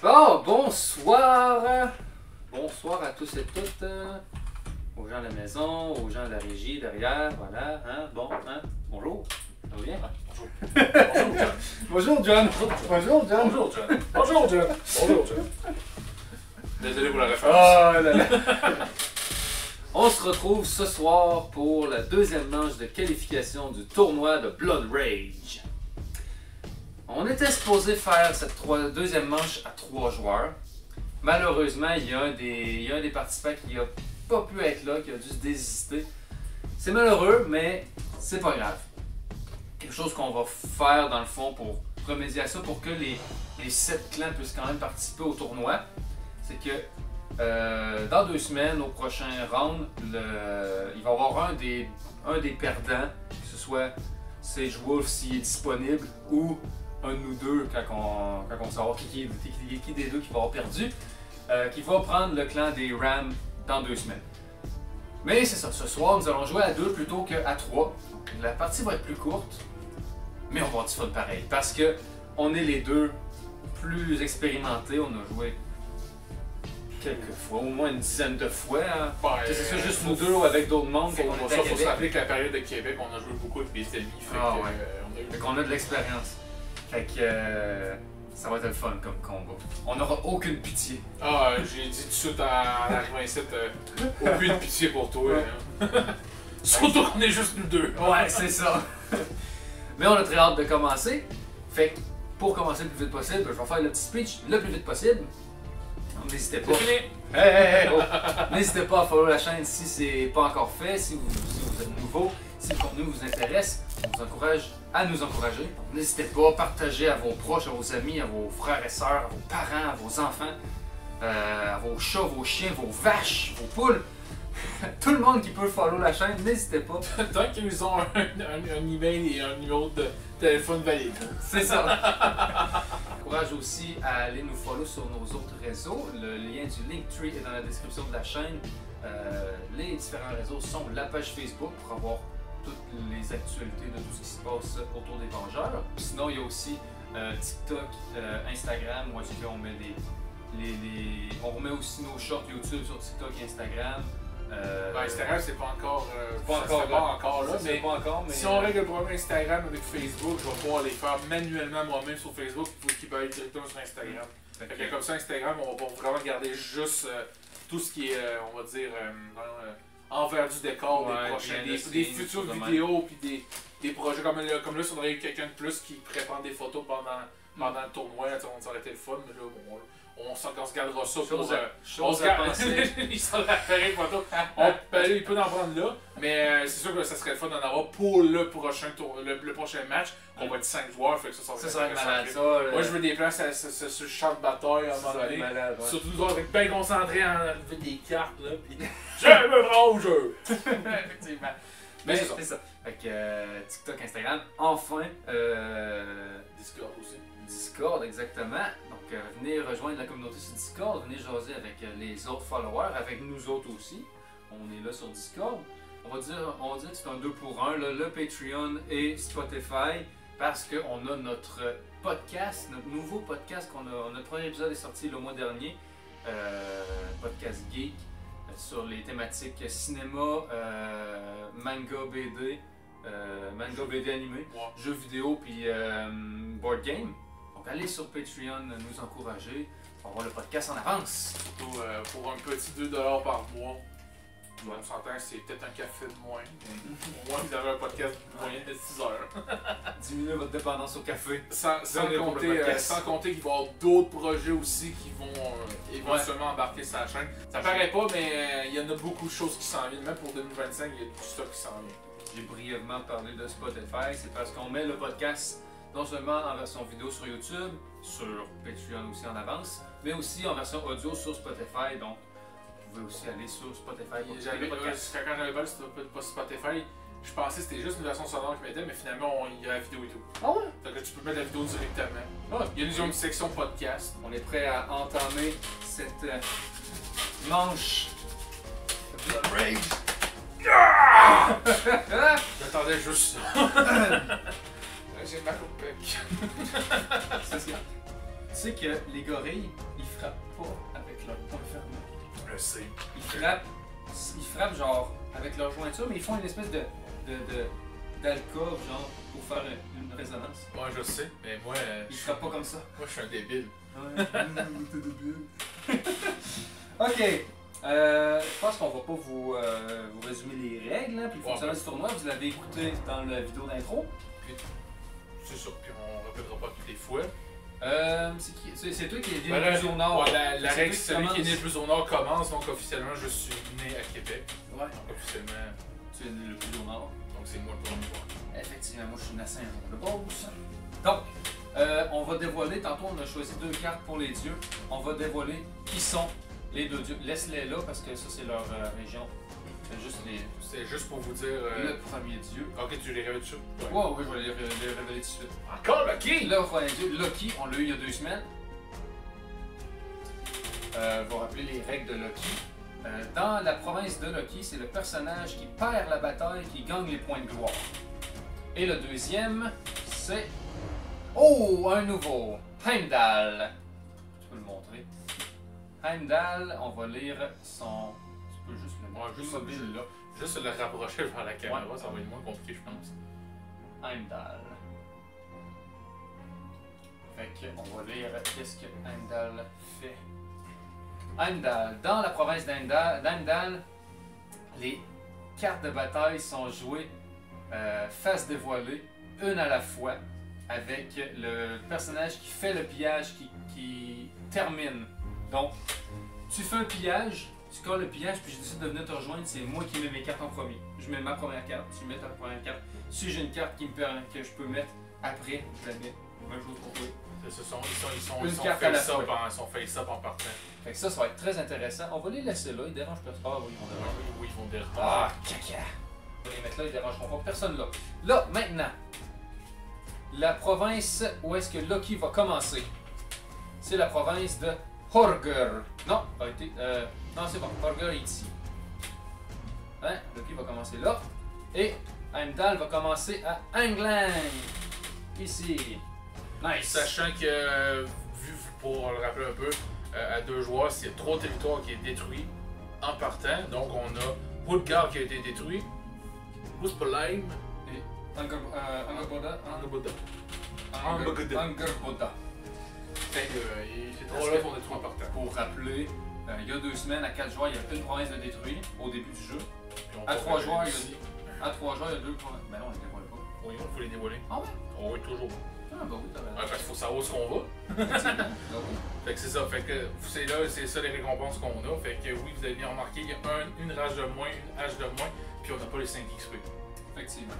Bon, bonsoir! Bonsoir à tous et toutes, aux gens de la maison, aux gens de la régie derrière, voilà, hein, bon, hein, bonjour, ça va bien? Bonjour. Bonjour, John. Bonjour John! Bonjour John! Bonjour, John. Bonjour, John. Bonjour, John. Désolé pour la référence. Oh là là! On se retrouve ce soir pour la deuxième manche de qualification du tournoi de Blood Rage. On était supposé faire cette deuxième manche à 3 joueurs. Malheureusement, il y a un des participants qui n'a pas pu être là, qui a dû se désister. C'est malheureux, mais c'est pas grave. Quelque chose qu'on va faire dans le fond pour remédier à ça, pour que les 7 clans puissent quand même participer au tournoi. C'est que dans 2 semaines, au prochain round, il va y avoir un des perdants, que ce soit Sage Wolf s'il est disponible, ou un de nous deux quand on saura qui des deux qui va avoir perdu, qui va prendre le clan des Rams dans 2 semaines. Mais c'est ça, ce soir nous allons jouer à 2 plutôt qu'à 3. La partie va être plus courte, mais on va avoir du fun pareil, parce que on est les deux plus expérimentés, on a joué quelques fois, au moins une dizaine de fois. Hein. C'est ça, juste nous deux avec d'autres mondes. Il faut se rappeler que la période de Québec, on a joué beaucoup avec des amis. Fait qu'on a de l'expérience. Fait que ça va être le fun comme combat. On n'aura aucune pitié. Ah, j'ai dit tout de suite en arrivant ici, aucune pitié pour toi. Hein. Surtout qu'on est juste nous deux. Ouais, c'est ça. Mais on a très hâte de commencer. Fait que pour commencer le plus vite possible, je vais faire le petit speech le plus vite possible. N'hésitez pas. Hey, oh. N'hésitez pas à follow la chaîne si c'est pas encore fait, si vous êtes nouveau, si le contenu vous intéresse, on vous encourage à nous encourager. N'hésitez pas à partager à vos proches, à vos amis, à vos frères et sœurs, à vos parents, à vos enfants, à vos chats, vos chiens, vos vaches, vos poules. Tout le monde qui peut follow la chaîne, n'hésitez pas. Tant qu'ils ont un email et un numéro de téléphone valide. C'est ça. Encourage aussi à aller nous follow sur nos autres réseaux. Le lien du Linktree est dans la description de la chaîne. Les différents réseaux sont la page Facebook pour avoir toutes les actualités de tout ce qui se passe autour des Vengeurs. Sinon, il y a aussi TikTok, Instagram, où est-ce qu'on met on remet aussi nos shorts YouTube sur TikTok et Instagram. Instagram, c'est pas encore, là, mais si on règle le problème Instagram avec Facebook, je vais pouvoir les faire manuellement moi-même sur Facebook pour qu'ils peuvent aller directement sur Instagram. Fait que comme ça, Instagram, on va vraiment garder juste tout ce qui est, on va dire, envers du décor, des futures vidéos, puis des projets comme là, si on aurait eu quelqu'un de plus qui pourrait prendre des photos pendant le tournoi, on s'aurait été le fun, mais là, bon, on se gardera ça pour... Chose à penser. Il s'en référait une photo. Il peut en prendre là, mais c'est sûr que ça serait le fun d'en avoir pour le prochain match. On va être 5 joueurs, fait que ça va être malade. Moi, je veux des plans sur le champ de bataille à un moment donné. Surtout nous autres, avec bien concentrés en enlever des cartes, là, pis je me prends au jeu! Effectivement. Mais c'est ça. Fait que TikTok, Instagram, enfin, Discord aussi. Discord, exactement. Donc, venez rejoindre la communauté sur Discord, venez jaser avec les autres followers, avec nous autres aussi. On est là sur Discord. On va dire que c'est un 2 pour 1, le Patreon et Spotify, parce qu'on a notre podcast, notre nouveau podcast, notre premier épisode est sorti le mois dernier, podcast geek, sur les thématiques cinéma, manga BD animé, jeux vidéo puis board game. Donc allez sur Patreon nous encourager pour avoir le podcast en avance. Surtout pour un petit 2$ par mois. On s'entend que c'est peut-être un café de moins. Au moins vous avez un podcast moyen de 6 heures. Diminuez votre dépendance au café. Sans compter qu'il va y avoir d'autres projets aussi qui vont éventuellement embarquer sur la chaîne. Ça paraît pas, mais il y en a beaucoup de choses qui s'en viennent. Même pour 2025, il y a tout ça qui s'en vient. J'ai brièvement parlé de Spotify, c'est parce qu'on met le podcast non seulement en version vidéo sur YouTube, sur Patreon aussi en avance, mais aussi en version audio sur Spotify. Donc, vous pouvez aussi aller sur Spotify. Quand j'avais pas Spotify, je pensais que c'était juste une version sonore qu'ils mettaient, mais finalement, il y a la vidéo et tout. Ah ouais? Donc tu peux mettre la vidéo directement. Ah, il y a une section podcast. On est prêt à entamer cette manche Blood Rage. J'attendais juste ça. J'ai mal au bec. C'est ça. Tu sais que les gorilles, ils frappent pas avec leur poing fermé. Je sais. Ils frappent genre avec leur jointure, mais ils font une espèce d'alcove genre pour faire une résonance. Moi, je sais, mais moi. Ils frappent pas comme ça. Moi, je suis un débile. Ouais. T'es débile. Ok. Je pense qu'on va pas vous résumer les règles, hein, puis le fonctionnement du tournoi. Vous l'avez écouté dans la vidéo d'intro. C'est sûr, puis on répétera pas toutes les fois. C'est toi qui es né le plus au nord. Ouais, la règle, c'est celui qui est né le plus au nord commence, donc officiellement, je suis né à Québec. Ouais. Donc officiellement, Tu es né le plus au nord. donc c'est moi le premier joueur. Effectivement, moi je suis né à Saint-Jean-de-Beauce. Donc, on va dévoiler, tantôt on a choisi 2 cartes pour les dieux. On va dévoiler qui sont les 2 dieux. Laisse-les là parce que ça c'est leur région. C'est juste pour vous dire. Le premier dieu. Ok, tu les révèles dessus? Ouais, oui, je vais les révéler tout de suite. Encore Loki? Le premier dieu, Loki, on l'a eu il y a 2 semaines. Vous rappeler les règles de Loki. Dans la province de Loki, c'est le personnage qui perd la bataille qui gagne les points de gloire. Et le deuxième, c'est... Oh, un nouveau! Heimdall. Tu peux le montrer. Heimdall, on va lire son... Tu peux juste le Ouais, juste mobile là. Juste le rapprocher vers la caméra, Ouais. ça va être moins compliqué, je pense. Heimdall. Fait qu'on va lire qu'est-ce que Heimdall fait. Heimdall. Dans la province d'Heimdall, les cartes de bataille sont jouées face dévoilée, une à la fois, avec le personnage qui fait le pillage qui termine. Donc, tu fais un pillage, tu colles le pillage, puis je décide de venir te rejoindre, c'est moi qui mets mes cartes en premier. Je mets ma première carte, tu mets ta première carte. Si j'ai une carte qui me permet, que je peux mettre après, je la mets. Même chose pour toi. Ils sont Une carte à la face-up fois. en partant. Fait que ça va être très intéressant. On va les laisser là, ils dérangent personne. Ah oui, ils vont déranger. Oui, ils vont dire. Ah, caca! On va les mettre là, ils dérangeront pas personne là. Là, maintenant, la province où est-ce que Loki va commencer, c'est la province de Horger. Non, arrêtez. Non, c'est bon, Horger est ici. Hein? Loki va commencer là. Et Heimdall va commencer à Anglang. Ici. Nice. Sachant que, vu pour le rappeler un peu, à 2 joueurs, s'il y a 3 territoires qui est détruit en partant, donc on a Woodgard qui a été détruit, Muspelheim et Angerboda. Angerboda. Angerboda. Fait que ces 3-là sont détruits en partant. Pour rappeler, il y a 2 semaines, à 4 joueurs, il y a une province de détruit au début du jeu. Puis on À va 3 faire joueurs, ici. il y a 2 provinces. Mais non, on les dévoile pas. Oui, il faut les dévoiler. Ah ouais? Oh, oui, toujours. Ah bah oui, t'as raison. Parce qu'il faut savoir ce qu'on va. Ah oui. Fait que c'est ça, fait que c'est ça les récompenses qu'on a. Fait que oui, vous avez bien remarqué, il y a une rage de moins, une hache de moins, puis on n'a pas les 5 XP. Effectivement.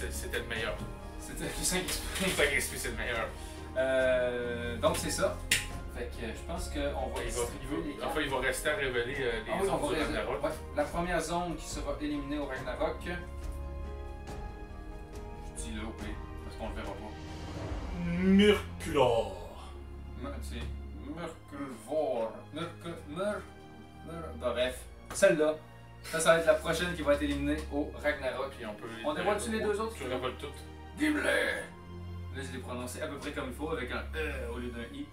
C'était le meilleur. C'était le 5 XP. 5 XP, c'est le meilleur. Donc c'est ça. Fait que je pense qu'on va distribuer les cartes. Enfin, il va rester à révéler les Ah oui, on zones va du Ragnarok. ouais, la première zone qui sera éliminée au Ragnarok. Je dis là, oui, parce qu'on le verra pas. Myrkulor. C'est Merculvor. Bref, celle-là, ça va être la prochaine qui va être éliminée au Ragnarok. Puis On dévoile-tu les 2 autres? Tu révoles toutes. Gimli! Là, je l'ai prononcé à peu près comme il faut, avec un E au lieu d'un I.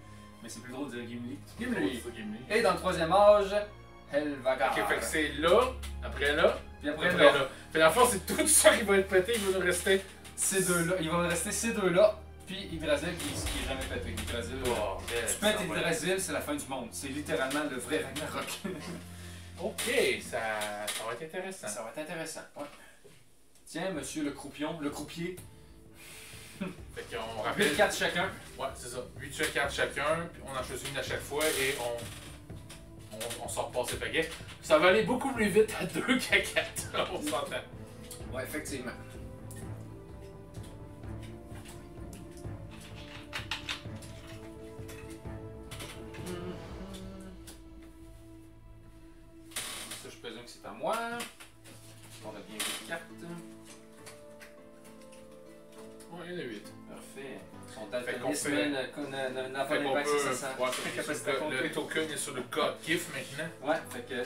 Mais c'est plus drôle de dire Gimli. Gimli! Gimli. Et dans le 3e âge, Helvagar. Ok, fait que c'est là, après là, Puis après après là. là. Fait la fois, c'est tout ça qui va être pété, il va nous rester. Ces 2-là. Il va me rester ces 2-là. Puis Yggdrasil qui est jamais pété. Yggdrasil. Oh, Tu pètes Yggdrasil, c'est la fin du monde. C'est littéralement le vrai Ragnarok. Ok, ça va être intéressant. Ça va être intéressant. Ouais. Tiens, monsieur le croupion, le croupier. Fait qu'on rappelle. 8 cartes chacun. Ouais, c'est ça. 8 cartes chacun, puis on en choisit une à chaque fois et on sort pas ses paquets. Ça va aller beaucoup plus vite à 2 qu'à 4, on s'entend. Ouais, effectivement. Ça, je présume que c'est à moi. On a bien 8 cartes. Ouais, il y en a 8. Parfait. Son Fait qu'on daltonisme fait- n'a pas Fait qu'on d'impact peut. sur sa Ouais, capacité à le compter. token est sur le code GIF maintenant. Ouais, fait que.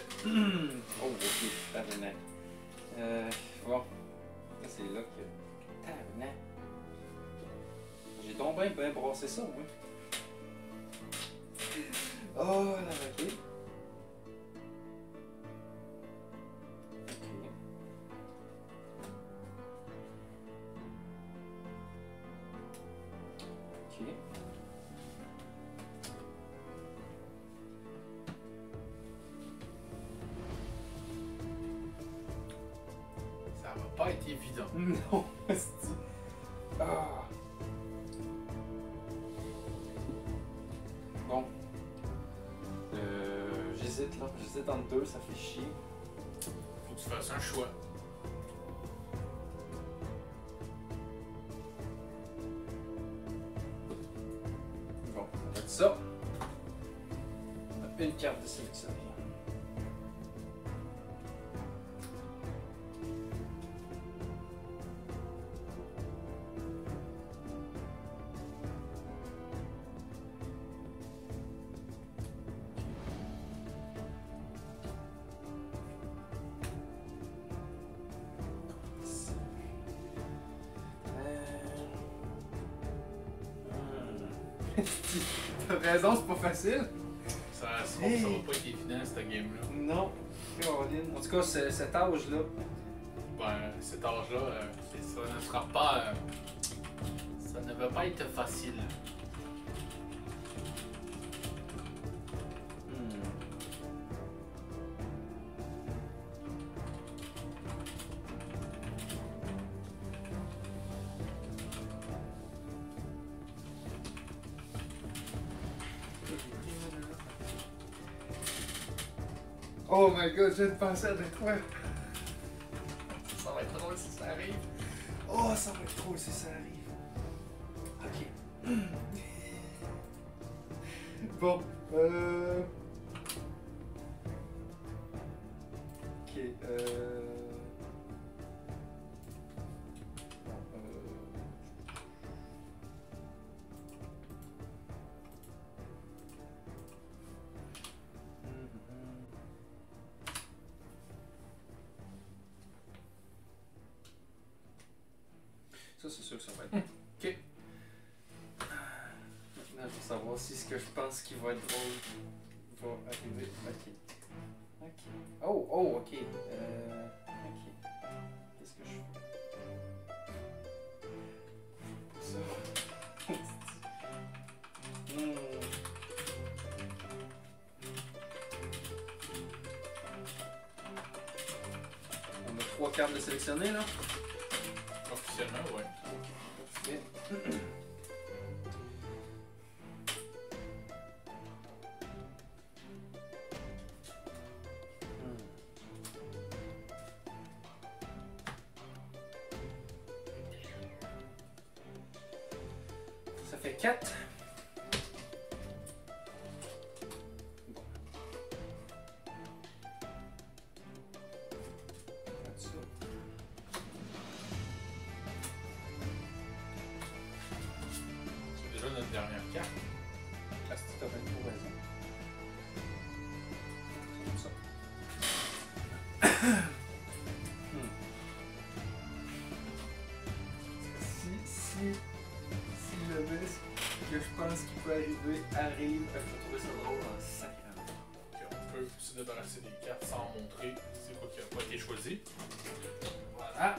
Oh, ok, tabarnak. Bon. Là, c'est là que. Tabarnak. J'ai donc bien brassé ça, oui. évident. Non, c'est... Ah. Bon. J'hésite là. J'hésite entre deux, ça fait chier. Faut que tu fasses un choix. Bon, on va mettre ça. Une carte de sélectionner. T'as raison, c'est pas facile. Ça va pas être évident cette game-là. Non, Caroline. En tout cas, cet âge-là. Ben, cet âge-là, ça ne sera pas. Ça ne va pas être facile. Oh my god, je viens de penser à de quoi? Ça va être drôle si ça arrive. Oh, ça va être drôle si ça arrive. Ok. Bon, ok, ça, c'est sûr que ça va être. Ok. Maintenant, je veux savoir si ce que je pense qui va être drôle va arriver. Ok. Ok. Oh, oh, ok. Ok. Qu'est-ce que je fais? Ça. On a 3 cartes de sélectionner là. Officiellement, ouais. Parfait. Ça fait 4. Notre dernière carte. Ah, c'est tout à fait pour raison. C'est comme ça. Si le risque que je pense qu'il peut arriver arrive, je vais trouver ça drôle en sacrament. Okay, on peut se débarrasser des cartes sans montrer c'est quoi qui n'a pas été choisi. Voilà.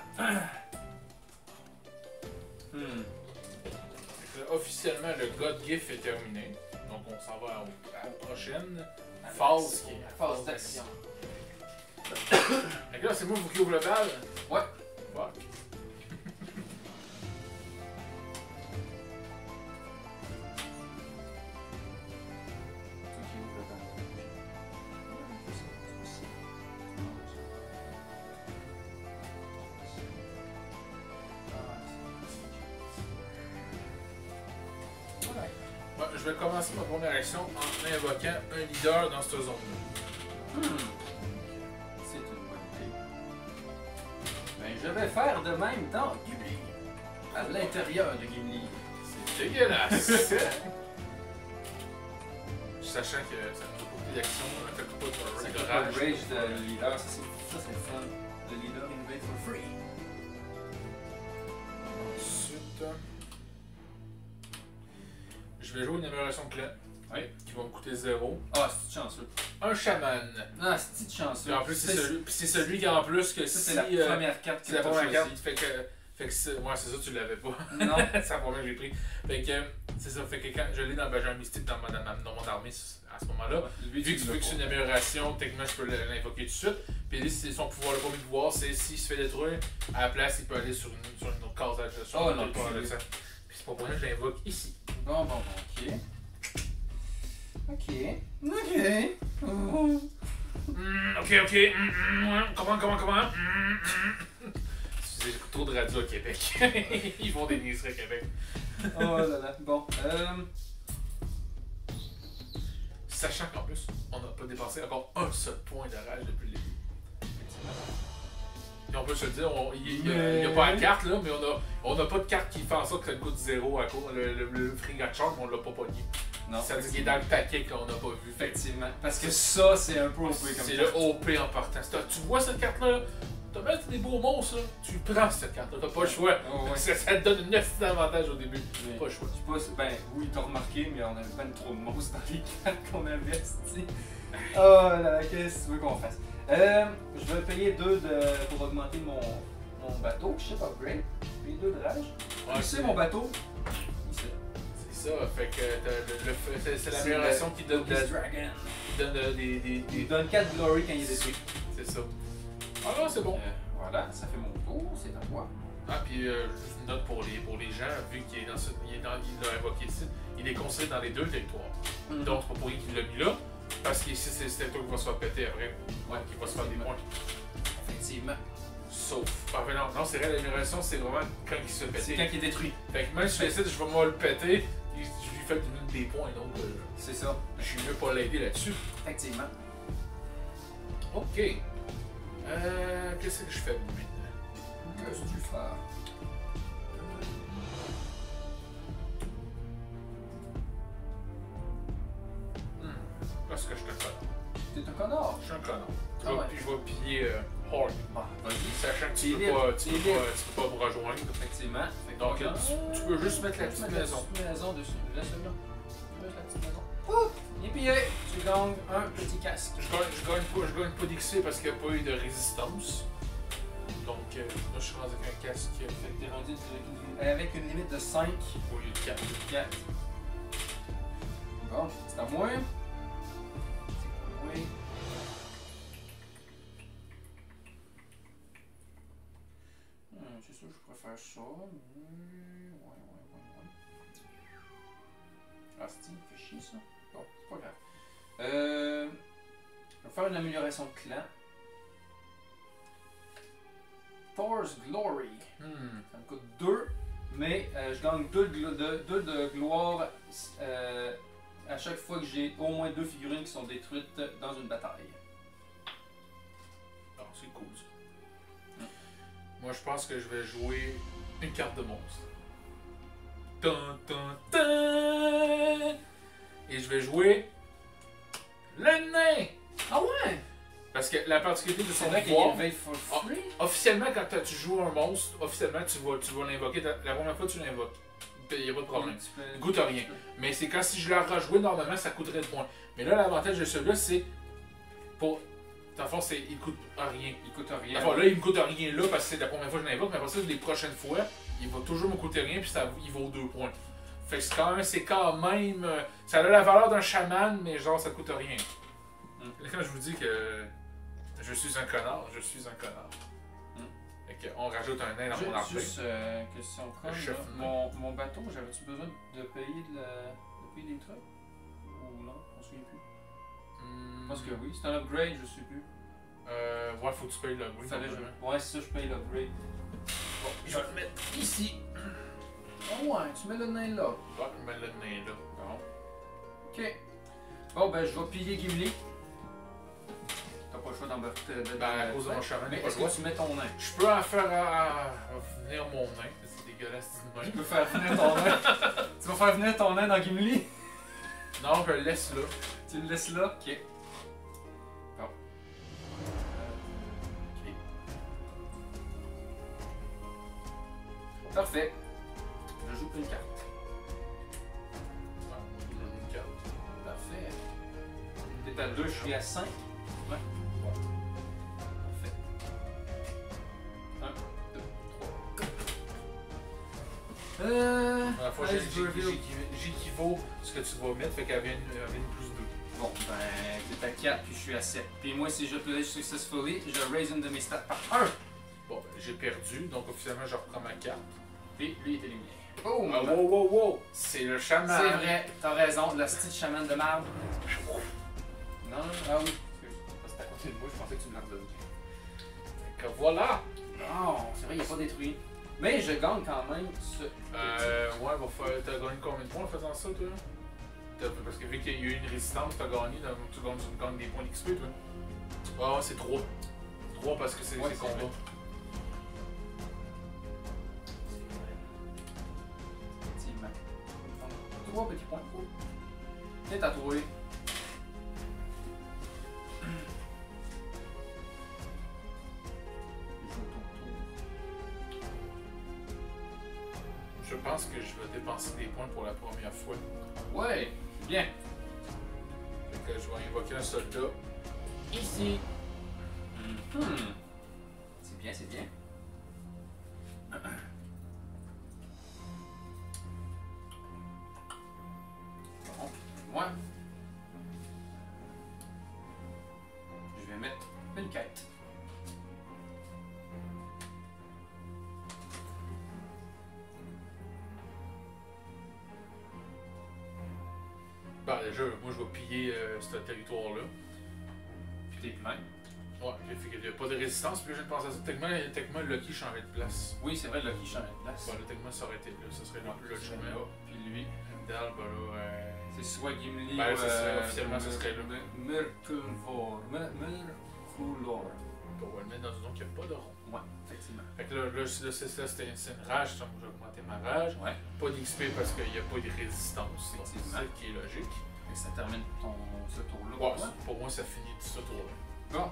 Officiellement, le God Gift est terminé. Donc, on s'en va à la prochaine phase qui est la phase d'action. Fait que là, c'est moi qui ouvre le bal. Ouais. Fuck. Ouais, je vais commencer ma première action en invoquant un leader dans cette zone-là. C'est une bonne idée. Ben, je vais faire de même dans Gimli. À l'intérieur de Gimli. C'est dégueulasse! Sachant que ça ne fait pas d'action, on a fait pas de C'est quoi le rage de leader? Ça, c'est le fun. Le leader invade for free. Ensuite, je vais jouer une amélioration de clan. Oui. Qui va me coûter 0. Ah, c'est chanceux. Un chaman. Ah, c'est chanceux. Et en plus, c'est celui qui en plus que ça, si. c'est la première carte C'est la première carte. Fait que moi, c'est ça, tu l'avais pas. Non. C'est la première que j'ai pris. Fait que c'est ça. Fait que quand je l'ai dans le Benjamin Mystique dans mon armée à ce moment-là. vu que c'est une amélioration, techniquement je peux l'invoquer tout de suite. Puis lui, son pouvoir, le premier pouvoir, c'est s'il se fait détruire, à la place, il peut aller sur une autre case d'adjacent. Oh non, Puis c'est pas pour ça que je l'invoque ici. Bon, ok. Comment? C'est trop de radio à Québec. Ils font des niaiseries à Québec. Oh là là, bon. Sachant qu'en plus, on n'a pas dépensé encore un seul point de rage depuis le début. Et on peut se le dire, il n'y a pas la carte là, mais on n'a pas de carte qui fait en sorte que ça coûte 0 à cause. Le Frigate Charm, on l'a pas pogné. Non, ça veut dire qu'il est dans le paquet qu'on n'a pas vu. Effectivement. Parce que ça, c'est un peu OP comme ça. C'est le OP en partant. Tu vois cette carte-là? T'as même des beaux monstres, là. Tu prends cette carte-là, t'as pas le choix. Oh, ouais. Ça te donne 9 d'avantage au début. Mais pas le choix. Ben oui, t'as remarqué, mais on avait pas trop de monstres dans les cartes qu'on avait, tu oh là là, qu'est-ce que tu veux qu'on fasse? Je vais payer 2 pour augmenter mon bateau, ship upgrade. Payer 2 de rage. Ouais, c'est mon bateau. Ici. C'est ça, fait que c'est l'amélioration qui donne Dragon. des. Il donne 4 glory quand il est détruit. C'est ça. Ah non, c'est bon. Voilà, ça fait mon tour, c'est à toi. Ah, puis juste une note pour les gens, vu qu'il est dans ce. Il l'a invoqué ici, il est considéré dans les 2 territoires. Donc, c'est pas pour rien qu'il l'a mis là, parce que ici, c'est toi qui va se faire péter après. Ouais, qui va se faire des points. Effectivement. Sauf. Ah, mais non, c'est vrai, l'amélioration, c'est vraiment quand il se fait péter. C'est quand il est détruit. Fait que même si je décide, je vais moi le péter, je lui fais des points, donc. C'est ça. Je suis mieux pas l'aider là-dessus. Effectivement. Ok. Qu'est-ce que je fais maintenant? Qu'est-ce que tu fais? Parce que je te connais. T'es un connard. Je suis un connard. Ah ouais. Puis je vais piller Horde. Bon, vas-y. Sachant que tu peux pas me rejoindre. Effectivement. Donc tu peux juste mettre la petite maison. La petite maison dessus. Laisse-le là. Laisse la petite maison. Ouh! Il est pillé. Tu gagnes un petit casque. Je gagne pas d'XP parce qu'il n'y a pas eu de résistance. Donc là je suis rendu avec un casque. Fait que t'es rendu avec une limite de 5 au lieu de 4. 4. Bon, c'est à moi. Oui. C'est sûr, je préfère ça. Ouais. Ah, c'est fait chier ça. Bon, c'est pas grave. Je vais faire une amélioration de clan. Thor's Glory. Ça me coûte 2, mais je gagne 2 de gloire à chaque fois que j'ai au moins 2 figurines qui sont détruites dans une bataille. Alors, c'est cool ça. Moi, je pense que je vais jouer une carte de monstre. Et je vais jouer le nain. Ah ouais? Parce que la particularité de son pouvoir, officiellement, quand tu joues un monstre, officiellement, tu vas l'invoquer. La première fois, tu l'invoques. Il n'y a pas de problème. Il coûte rien. Mais c'est quand si je l'ai rejoué, normalement, ça coûterait de points. Mais là, l'avantage de celui-là, c'est pour. Dans le fond, il coûte rien. Il coûte rien. Enfin, là, il me coûte rien là parce que c'est la première fois que je l'invoque, mais après ça, les prochaines fois, il va toujours me coûter rien, puis il vaut 2 points. Fait que c'est quand même. Ça a la valeur d'un chaman, mais genre, ça coûte rien. Quand je vous dis que je suis un connard, je suis un connard. Fait qu'on rajoute un nain dans mon armée. Juste question conne, mon bateau, j'avais-tu besoin de payer des trucs? Ou non? On se souvient plus. Je pense que oui. C'est un upgrade, je sais plus. Ouais, faut que tu payes l'upgrade. Ouais, c'est ça, je paye l'upgrade. Bon, je vais le mettre ici. Oh ouais, tu mets le nain là. Ouais, je mets le nain là. Bon. Ok. Bon, ben, je vais piller Gimli. T'as pas le choix d'embarquer. À cause de mon chaman. Mais est-ce que tu mets ton nain? Je peux en faire venir mon nain. C'est dégueulasse. Tu peux faire venir ton nain. Tu vas faire venir ton nain dans Gimli? Non, je le laisse là. Tu le laisses là? Ok. Bon. Ok. Parfait. Je joue une carte. Une carte. Parfait. T'es à 2, je suis à 5. Ouais. Parfait. 1, 2, 3. À la fois, j'équivaut ce que tu vas mettre, fait qu'elle vient une plus 2. Bon, ben, t'es à 4 puis je suis à 7. Puis moi, si je play successfully, je raise une de mes stats par 1. Bon, ben, j'ai perdu, donc officiellement, je reprends ma carte. Puis lui est éliminé. Boom! Ah, wow, wow, wow! C'est le chaman! C'est vrai, t'as raison, la petite chamane de marbre. Non, ah oui. C'était à côté de moi, je pensais que tu me l'as redonné. Que voilà! Non, c'est vrai, il n'est pas détruit. Mais je gagne quand même ce. Ouais, t'as gagné combien de points en faisant ça, toi? Parce que vu qu'il y a eu une résistance, t'as gagné, tu gagnes des points d'XP, toi. Ah, ouais, c'est 3. 3 parce que c'est Ouais, combat. vrai. Effectivement. 3 petits points. C'est tatoué. Je pense que je vais dépenser des points pour la première fois. Ouais, c'est bien. Fait que je vais invoquer un soldat. Ici. C'est bien, c'est bien. Bon, moi, je vais mettre une quête. Bah déjà, moi je vais piller ce territoire-là. Puis t'es plein. Ouais, fait qu'il n'y a pas de résistance, puis là je viens de penser à ça. Techniquement, Lucky changeait de place. Oui, c'est vrai, Lucky change de place. Bah là, techniquement, ça aurait été là, ça serait le chemin. Puis lui, Heimdall, bah là, c'est soit Gimli Ben, ou ça serait- officiellement, ça serait là. Merculvor. Merculor. on va le mettre dans une zone qui n'a pas de rond. Ouais, effectivement. Fait que là c'est une rage, donc j'ai augmenté ma rage. Ouais. Pas d'XP parce qu'il n'y a pas de résistance. Donc, c'est Effectivement. ça qui est logique. Et ça termine ce tour-là. Ouais, pour toi. pour moi, ça finit de ce tour-là. Bon.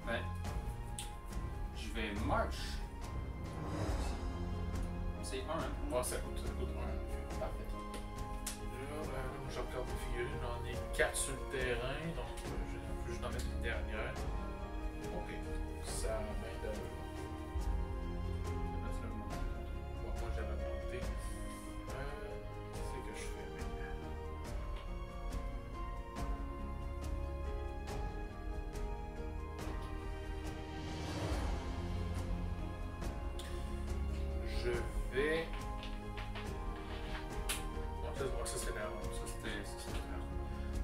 Ben, je vais march. C'est un, hein? Ouais, ça coûte 1. Parfait. Là, je regarde mes figurines, j'en ai 4 sur le terrain, donc je vais juste en mettre une dernière. Ok, ça main de. Moi j'avais monté. C'est que je fais maintenant. Je vais. Non, ça c'est la honte. Ça, c'était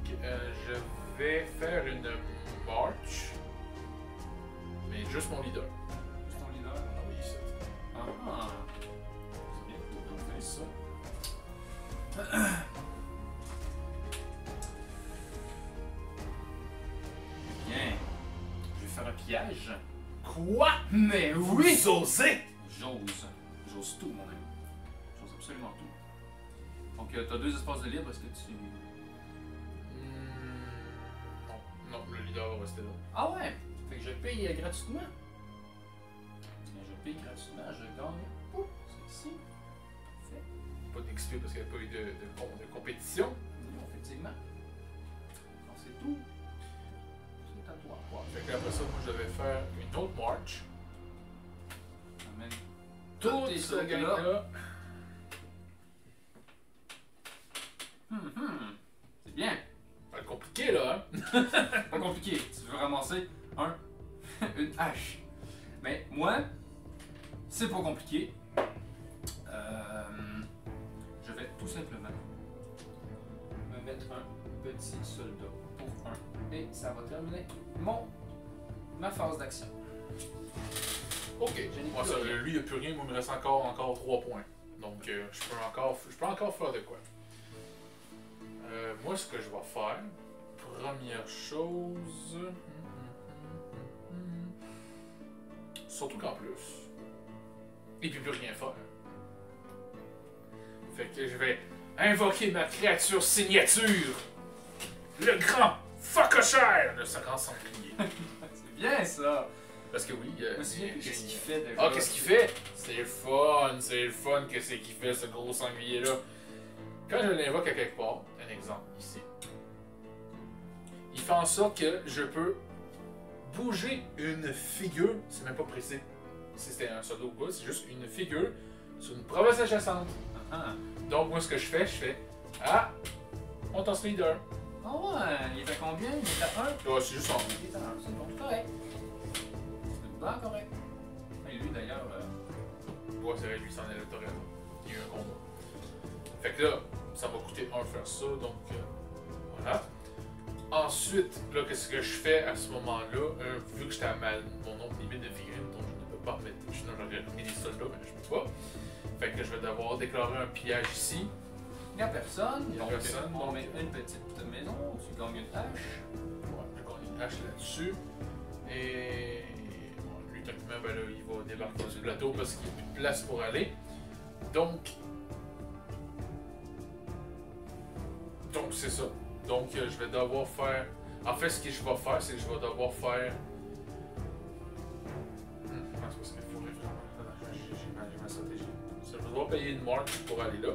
Ok, je vais faire une march, mais juste mon leader. C'est ton leader. Ah oui, ça. Ah, c'est bien. On fait ça. Bien. Je vais faire un piège. Quoi? Mais oui! Vous osez? J'ose. J'ose tout, mon ami. J'ose absolument tout. Donc, t'as 2 espaces de libre. Est-ce que tu. Non, le leader va rester là. Ah ouais! Fait que je paye gratuitement. Bien, je paye gratuitement, je gagne. Ouh, c'est ici. Parfait. Pas d'XP parce qu'il n'y a pas eu de compétition. Non, effectivement. Donc, c'est tout. C'est à toi. Ouais, fait que après ça, moi je devais faire une autre march. Amène Toute tes ce trucs là. gang-là. C'est bien. Pas compliqué là, hein? Pas compliqué. Tu veux ramasser une hache. Mais moi, c'est pas compliqué. Je vais tout simplement me mettre un petit soldat pour 1. Et ça va terminer ma phase d'action. Ok. Je n'ai Moi, plus ça, rien. lui, il n'y a plus rien, moi, il me reste encore 3 points. Donc, je peux encore faire de quoi. Moi, ce que je vais faire, première chose. Surtout qu'en plus, il ne peut plus rien faire. Fait que je vais invoquer ma créature signature, le grand Fococher de ce grand sanglier. C'est bien ça! Parce que oui, Je me souviens plus qu'est-ce qu'il fait déjà. Ah, qu'est-ce qu'il fait? C'est le fun, qu'est-ce qu'il fait, ce gros sanglier-là. Quand je l'invoque à quelque part, un exemple ici, fait en sorte que je peux bouger une figure, c'est même pas précis si c'était un soldat ou pas, c'est juste une figure sur une province adjacente. Donc moi ce que je fais, ah, on t'en leader. Ah ouais, il est à combien? Il est à 1? Ouais, c'est juste en Il est à 1, c'est bon, correct. C'est bon, correct. Et lui d'ailleurs... ouais, c'est vrai, lui s'en est là, t'as raison. Il y a eu un combat. Fait que là, ça m'a coûté 1 faire ça, donc voilà. Ensuite, là, qu'est-ce que je fais à ce moment-là? Vu que j'étais à mon nombre limite de figurines, donc je ne peux pas remettre. Sinon, j'aurais remis des soldats, mais je peux pas. Fait que je vais devoir déclarer un pillage ici. Il n'y a personne. Il y a Donc, personne, on donc- met une petite maison, tu gagnes une hache. Ouais, je gagne une hache là-dessus. Et bon, lui, techniquement, ben là, il va débarquer du plateau parce qu'il n'y a plus de place pour aller. Donc c'est ça. Donc, je vais devoir faire. En fait, ce que je vais faire, c'est que je vais devoir faire. C'est parce qu'il faudrait vraiment. J'ai ma stratégie. Je vais devoir payer une marque pour aller là.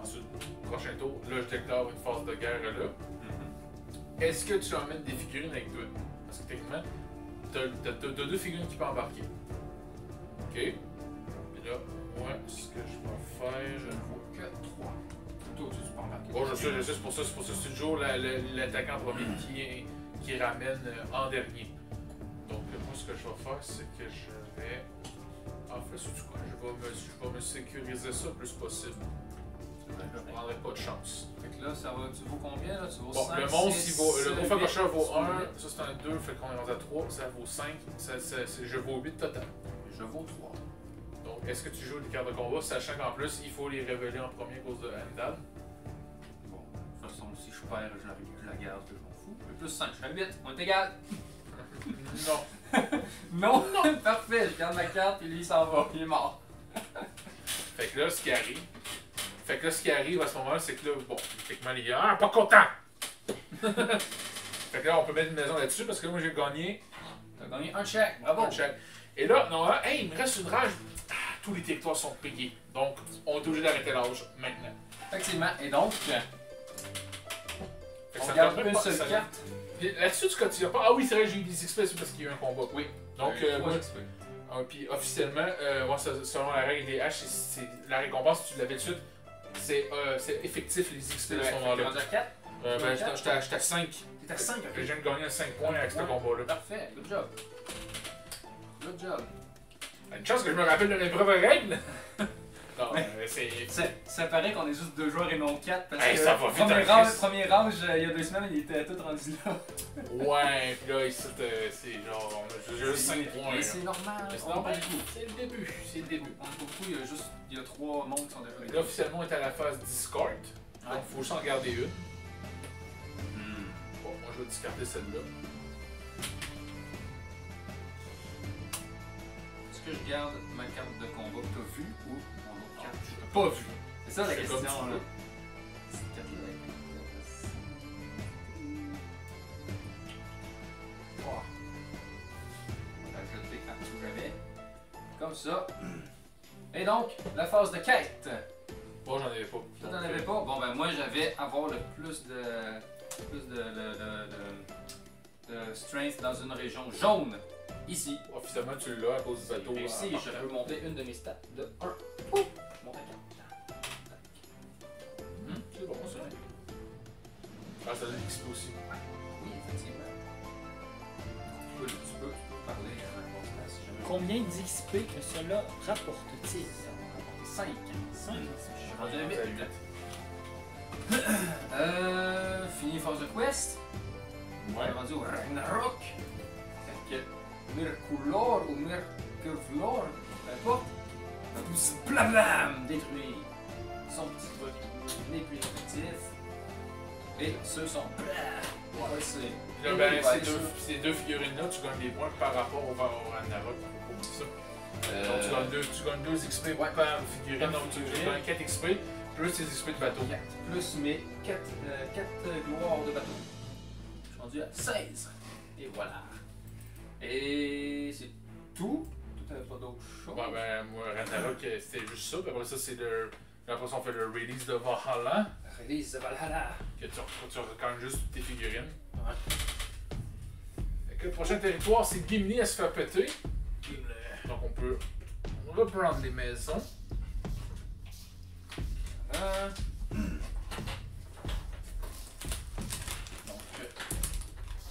Ensuite, prochain tour, là, je déclare une phase de guerre là. Est-ce que tu emmènes des figurines avec toi? Parce que techniquement, t'as 2 figurines qui peuvent embarquer. Ok. Et là, moi, ce que je vais faire. Je ne vois que 3. Toi, tu peux embarquer. Bon, je sais, c'est pour ça que c'est toujours l'attaquant premier qui ramène en dernier. Donc, moi, ce que je vais faire, c'est que je vais. En fait, c'est quoi? Je vais me sécuriser ça le plus possible. Je ne prendrai pas de chance. Fait que là, tu vaux combien là? Tu vaux Bon, 5, le monstre, 6, il vaut. Le gros facocheur vaut 1, 8. ça c'est un 2, fait qu'on est rendu à 3, ça vaut 5, je vaux 8 total. Je vaux 3. Donc, est-ce que tu joues des cartes de combat, sachant qu'en plus, il faut les révéler en premier à cause de Handal? Bon, de toute façon, si je perds, je la garde, je m'en fous. Mais plus 5, je suis à 8. On est égal. Non. Non, non. Parfait, je garde ma carte et lui il s'en va. Il est mort. Fait que là, ce qui arrive à ce moment-là, c'est que là, bon, techniquement, les gars, ah, pas content! Fait que là, on peut mettre une maison là-dessus parce que moi, j'ai gagné T'as gagné un chèque. Bravo. un chèque. Et là, non, hey, il me reste une rage. Ah, tous les territoires sont payés. Donc, on est obligé d'arrêter l'âge maintenant. Effectivement. Et donc, Fait que on ça garde permet une pas- seule ça- carte. Puis là-dessus, tu continues pas. Ah oui, c'est vrai, j'ai eu des XP parce qu'il y a eu un combat. Oui. Donc, Trois moi, XP. puis officiellement, moi, selon la règle des haches, c'est la récompense, si tu l'avais tout de suite, c'est effectif les XP de ce moment-là. T'es rendu à 4. Ben, j'étais à 5. T'es à 5. Je viens de gagner 5 points avec ce combat-là. Parfait. Good job. Good job. Une chance que je me rappelle de mes propres règles. Non, c'est. Ça paraît qu'on est juste 2 joueurs et non 4 parce Hey, que ça va vite, premier hein, range, Chris. premier range, il y a 2 semaines, il était tout rendu là. Ouais, pis là, ici, c'est genre. On a juste 5 points. Mais là. c'est normal. Mais c'est on normal. est beaucoup. C'est le début. C'est le début. On est beaucoup, il y a 3 mondes qui sont déjà Là, officiellement, on est à la phase Discord. Donc, faut juste en garder une. Bon, moi, je vais discarder celle-là. Est-ce que je garde ma carte de combat que t'as vue ou mon autre carte que t'as pas vue? C'est ça la C'est comme question tu là. veux. Cette carte-là. Oh. On va l'ajouter à tout jamais. Comme ça. Et donc, la phase de quête. Moi, j'en avais pas. Toi, t'en avais pas? Bon, ben moi, j'avais avoir le plus de strength dans une région jaune. Ici. Officiellement, tu l'as à cause du bateau. Ici, en je partant. peux monter une de mes stats de 1. Monte à 4. C'est bon, ça. Ah, ça donne XP aussi. Oui, effectivement. Tu peux parler à n'importe quelle si jamais. Combien d'XP que cela rapporte-t-il? Ça va rapporter 5. 5. Je suis rendu à 8. À 8. Fini phase de quest. On Ouais. est rendu au Ragnarok. Fait que Merculor ou Mercurflor, peu importe, va tous blablam détruire son petit truc les plus effectifs. Et ceux sont ouais, c'est. Là, ben, ces deux figurines-là, tu gagnes des points par rapport au Ragnarok. Faut pas ça. Donc, tu gagnes 2 XP ouais. par figurine. Par Donc, tu figurine. gagnes 4 XP plus tes XP de bateau. 4 plus mes 4 gloires de bateau. Je suis rendu à 16. Et voilà. Et c'est tout. Tout n'avait pas d'autre chose. Ouais, ben, moi, Ragnarok, c'était juste ça. Puis après ça, c'est le. Après ça, on fait le release de Valhalla. Release de Valhalla. Que tu reconnais juste tes figurines. Ouais. Fait que le prochain territoire, c'est Gimli à se faire péter. Donc on peut reprendre les maisons. Donc,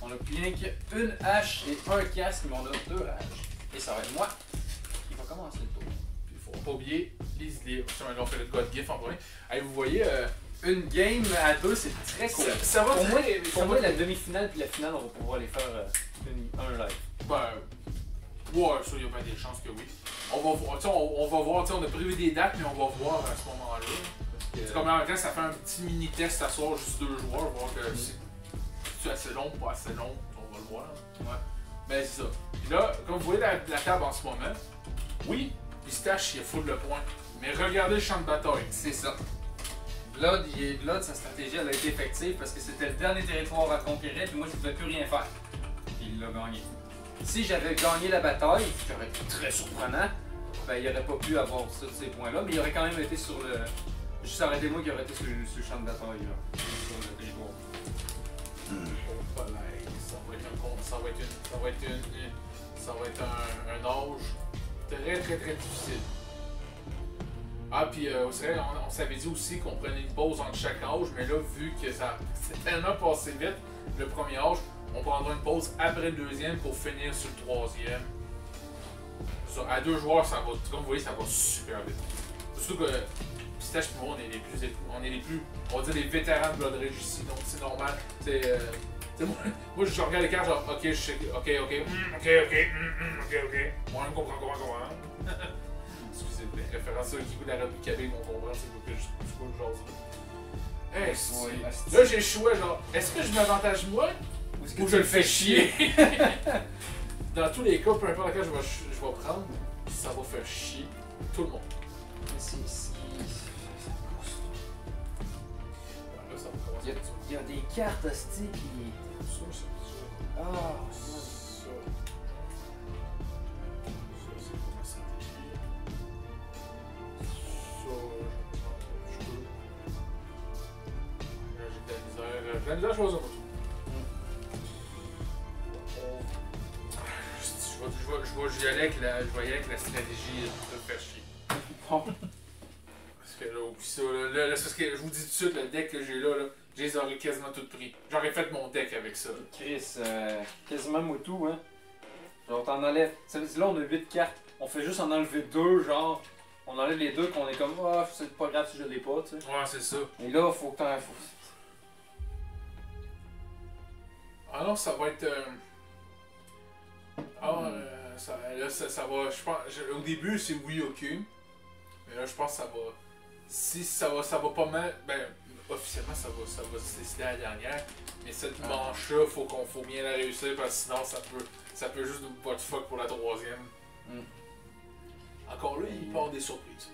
on a bien qu'une hache et un casque, mais on a 2 haches. Et ça va être moi qui va commencer le tour. Puis il faut pas oublier les idées. Là, on fait le God Gift en premier. Hey, vous voyez, Une game à 2, c'est très cool. ça va Pour moi, très- pour moi, la demi-finale puis la finale, on va pouvoir les faire un live. Ben, ouais, ça, il y a bien des chances que oui. On va voir, on va voir, on a prévu des dates, mais on va voir à ce moment-là. C'est comme en même temps, ça fait un petit mini-test à soir, juste 2 joueurs, voir que c'est assez long ou pas assez long, on va le voir. Ouais. Ben, c'est ça. Puis là, comme vous voyez la table en ce moment, oui, Pistache, il est full de points, mais regardez le champ de bataille. C'est ça. Blood, sa stratégie, elle a été effective parce que c'était le dernier territoire à conquérir, puis moi, je ne pouvais plus rien faire. Puis il l'a gagné. Si j'avais gagné la bataille, ce qui aurait été très surprenant, ben, il n'aurait pas pu avoir tous ces points-là, mais il aurait quand même été sur le. Juste arrêtez-moi qu'il aurait été sur le champ de bataille, là. Sur le territoire. oh, voilà, ça va être un âge très difficile. Ah, puis on s'avait dit aussi qu'on prenait une pause entre chaque âge, mais là, vu que ça s'est tellement passé vite, le premier âge, on prendra une pause après le deuxième pour finir sur le troisième. Ça, à 2 joueurs, ça va, comme vous voyez, ça va super vite. Surtout que Pistache et moi, on est les plus, on va dire les vétérans de Blood Rage ici, donc c'est normal. Moi, je regarde les cartes, genre, ok, je sais, ok. Moi, je comprends comment. Excusez, les références à qui de la République Cabée vont comprendre, c'est que je trouve le genre. Hey, là, j'ai le choix, genre, est-ce que je m'avantage moi ou je le fais chier? Dans tous les cas, peu importe lequel je vais prendre, ça va faire chier tout le monde. Mais c'est ici. Là, ça va commencer. Il y a des cartes hosties qui. Ah, Ça, c'est pour ma stratégie. Ça, je peux. Là, j'ai de la misère. J'ai de la misère à choisir moi. Je vais y aller avec la stratégie de faire chier. Bon. Parce que là, oublie ça. Là, c'est parce que je vous dis tout de suite, le deck que j'ai là, je les aurais quasiment tout pris. J'aurais fait mon deck avec ça. Chris, quasiment moi tout, hein. Genre, t'en enlèves. Là, on a 8 cartes. On fait juste en enlever 2, genre. On enlève les 2 qu'on est comme, ah, c'est pas grave si je l'ai pas, tu sais. Ouais, c'est ça. Et là, faut que t'en. Ah non, ça va être. Ça va. Je pense. Au début, c'est oui, ok. Mais là, je pense que ça va. Si ça va pas mal. Ben, officiellement, ça va se décider à la dernière. Mais cette manche-là, faut bien la réussir parce que sinon, ça peut juste nous pas de fuck pour la troisième. Encore là, il part des surprises.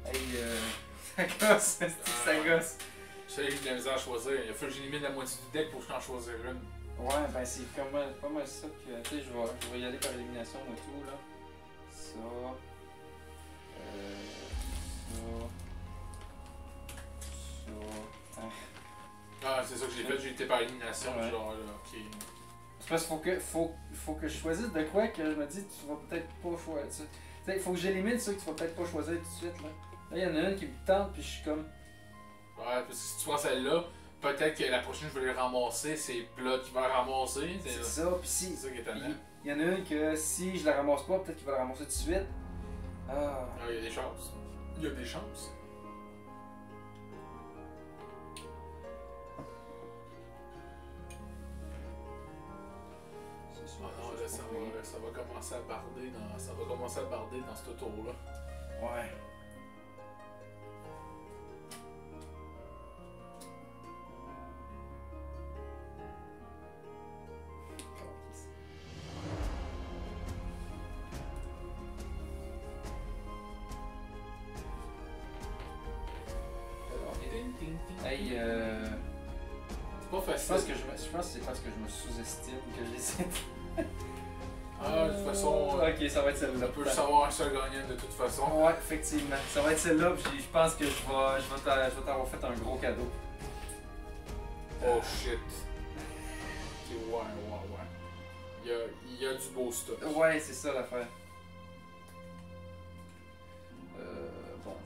Hey, ça gosse, ça gosse. Ça, j'ai de la misère à choisir. Il a fallu que j'élimine la moitié du deck pour que je en choisir une. Ouais, ben c'est pas mal ça que. Tu sais, je vais y aller par élimination et tout, là. Ça. Ça. Ah, c'est ça que j'ai fait, j'ai été par élimination. Ouais. Genre, là, ok. C'est parce qu'il faut que je choisisse de quoi que je me dis tu vas peut-être pas choisir. Il faut que j'élimine ceux que tu vas peut-être pas choisir tout de suite. Là, il y en a une qui me tente, puis je suis comme. Ouais, parce que si tu prends celle-là, peut-être que la prochaine je vais les ramasser, c'est Blood qui va la ramasser. C'est ça, puis si. C'est ça qui est étonnant. Il y en a une que si je la ramasse pas, peut-être qu'il va la ramasser tout de suite. Ah. Ah, il y a des chances. Il y a des chances. Ah non, là, ça va commencer à barder dans ce tour-là. Ouais. Hey, C'est pas je facile. pense que c'est parce que je me sous-estime que j'essaie de... Ah, de toute façon, Ok, ça va être on celle-là. peut le savoir un seul gagnant de toute façon. Ouais, effectivement. Ça va être celle-là, puis je pense que je vais t'avoir fait un gros cadeau. Oh shit. Ok, ouais. Il y a du beau stuff. Ouais, c'est ça l'affaire. Bon,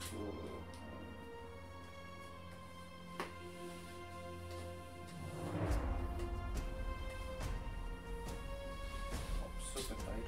ça peut-être.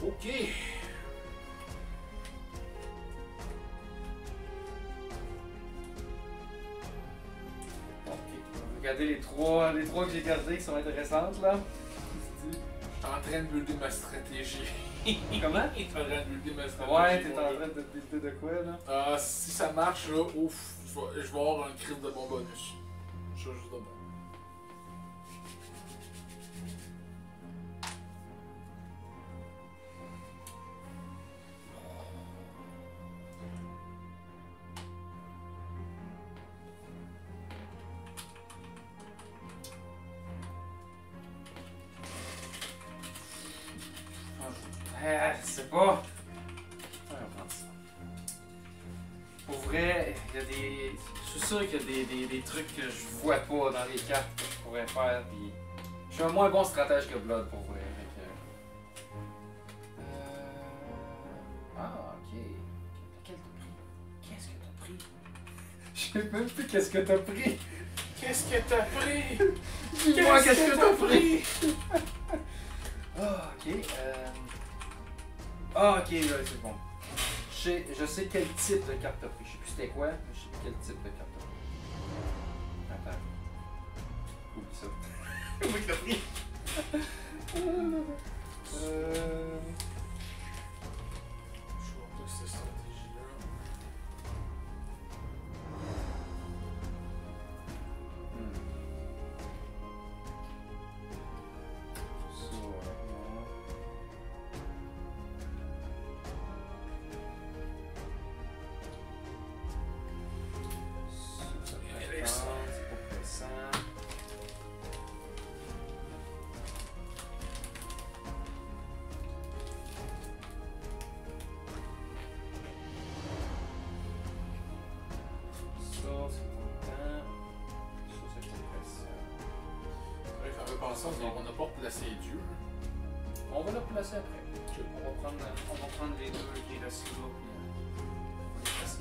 Ok. Ok. Regardez les trois que j'ai gardées qui sont intéressantes là. Je suis en train de builder ma stratégie. Comment? Je suis en train de builder ma stratégie. Ouais, t'es en train de builder de quoi là? Si ça marche, là, ouf, je vais avoir un crit de bon bonus. Je suis juste de bon. Je sais pas. On va prendre ça. Pour vrai, il y a des. Je suis sûr qu'il y a des trucs que je vois pas dans les cartes que je pourrais faire. Puis je suis un moins bon stratège que Blood pour vrai. Fait que, Ah, ok. Quel t'as pris? Qu'est-ce que t'as pris? Je sais même plus qu'est-ce que t'as pris. Qu'est-ce que t'as pris? Dis-moi qu'est-ce que t'as pris? Ah, ok. Ah, ok, là, c'est bon. Je sais quel type de carte t'as pris. Je sais plus c'était quoi, mais je sais quel type de carte t'as pris. Attends. Oublie ça. Oui, que t'as pris. Je vois pas cette stratégie-là. Ça, non. Ça, c'est pas pressant. Ça, c'est content. Ça, c'est pas pressant. Ouais, ça fait penser, on n'a pas replacé Dieu. On va le placer après. On va prendre les deux qui restent là. Puis, on va les placer.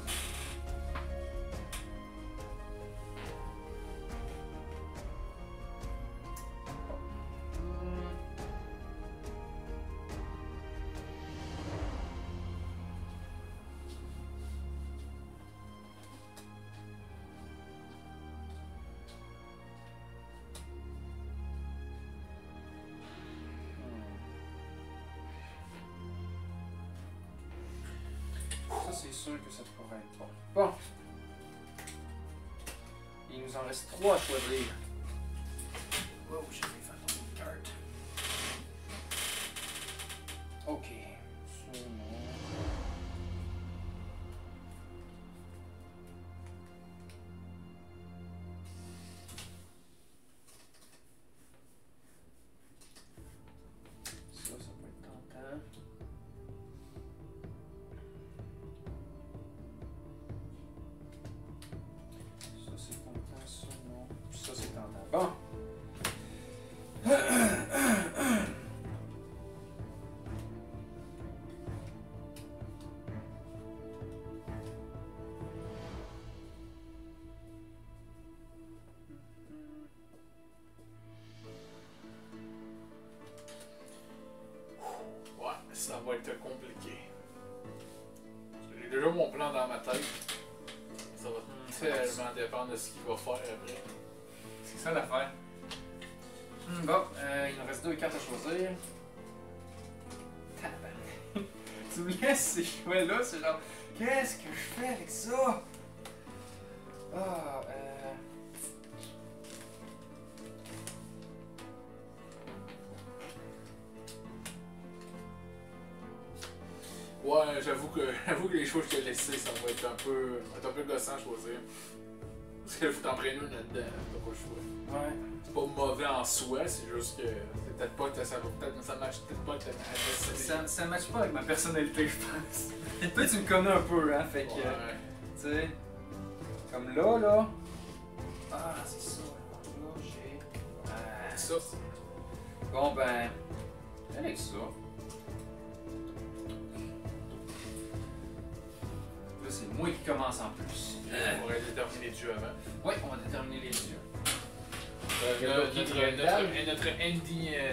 Ça, c'est sûr que ça pourrait être bon. Bon. Il nous en reste 3 à choisir. Wow, j'ai fait faire une carte. Ok. Ça, non. Ça peut être tentant. Ça c'est tentant, ça non. Ça c'est tentant. Bon. Ouais, ça va être compliqué. J'ai déjà mon plan dans ma tête. Ça va tellement dépendre de ce qu'il va faire après. C'est ça l'affaire. Bon, il nous reste 2 cartes à choisir. Tabarnak. Tu me laisses ces jouets-là, c'est genre, qu'est-ce que je fais avec ça? Ah, Ouais, j'avoue que les choix que je t'ai laissés, ça va être un peu gossant à choisir. Parce que faut t'en prendre une là-dedans, t'as pas le choix. Ouais. C'est pas mauvais en soi, c'est juste que c'est peut-être pas que ça matche peut-être pas avec ta Ça matche pas avec ma personnalité, je pense. Toi, tu me connais un peu, hein, fait que, Ouais. tu sais, comme là. Ah, c'est ça, là, j'ai... Ah, Ça. bon, ben, avec ça. Là, c'est moi qui commence en plus. On pourrait déterminer les dieux avant. Ouais, on va déterminer les dieux.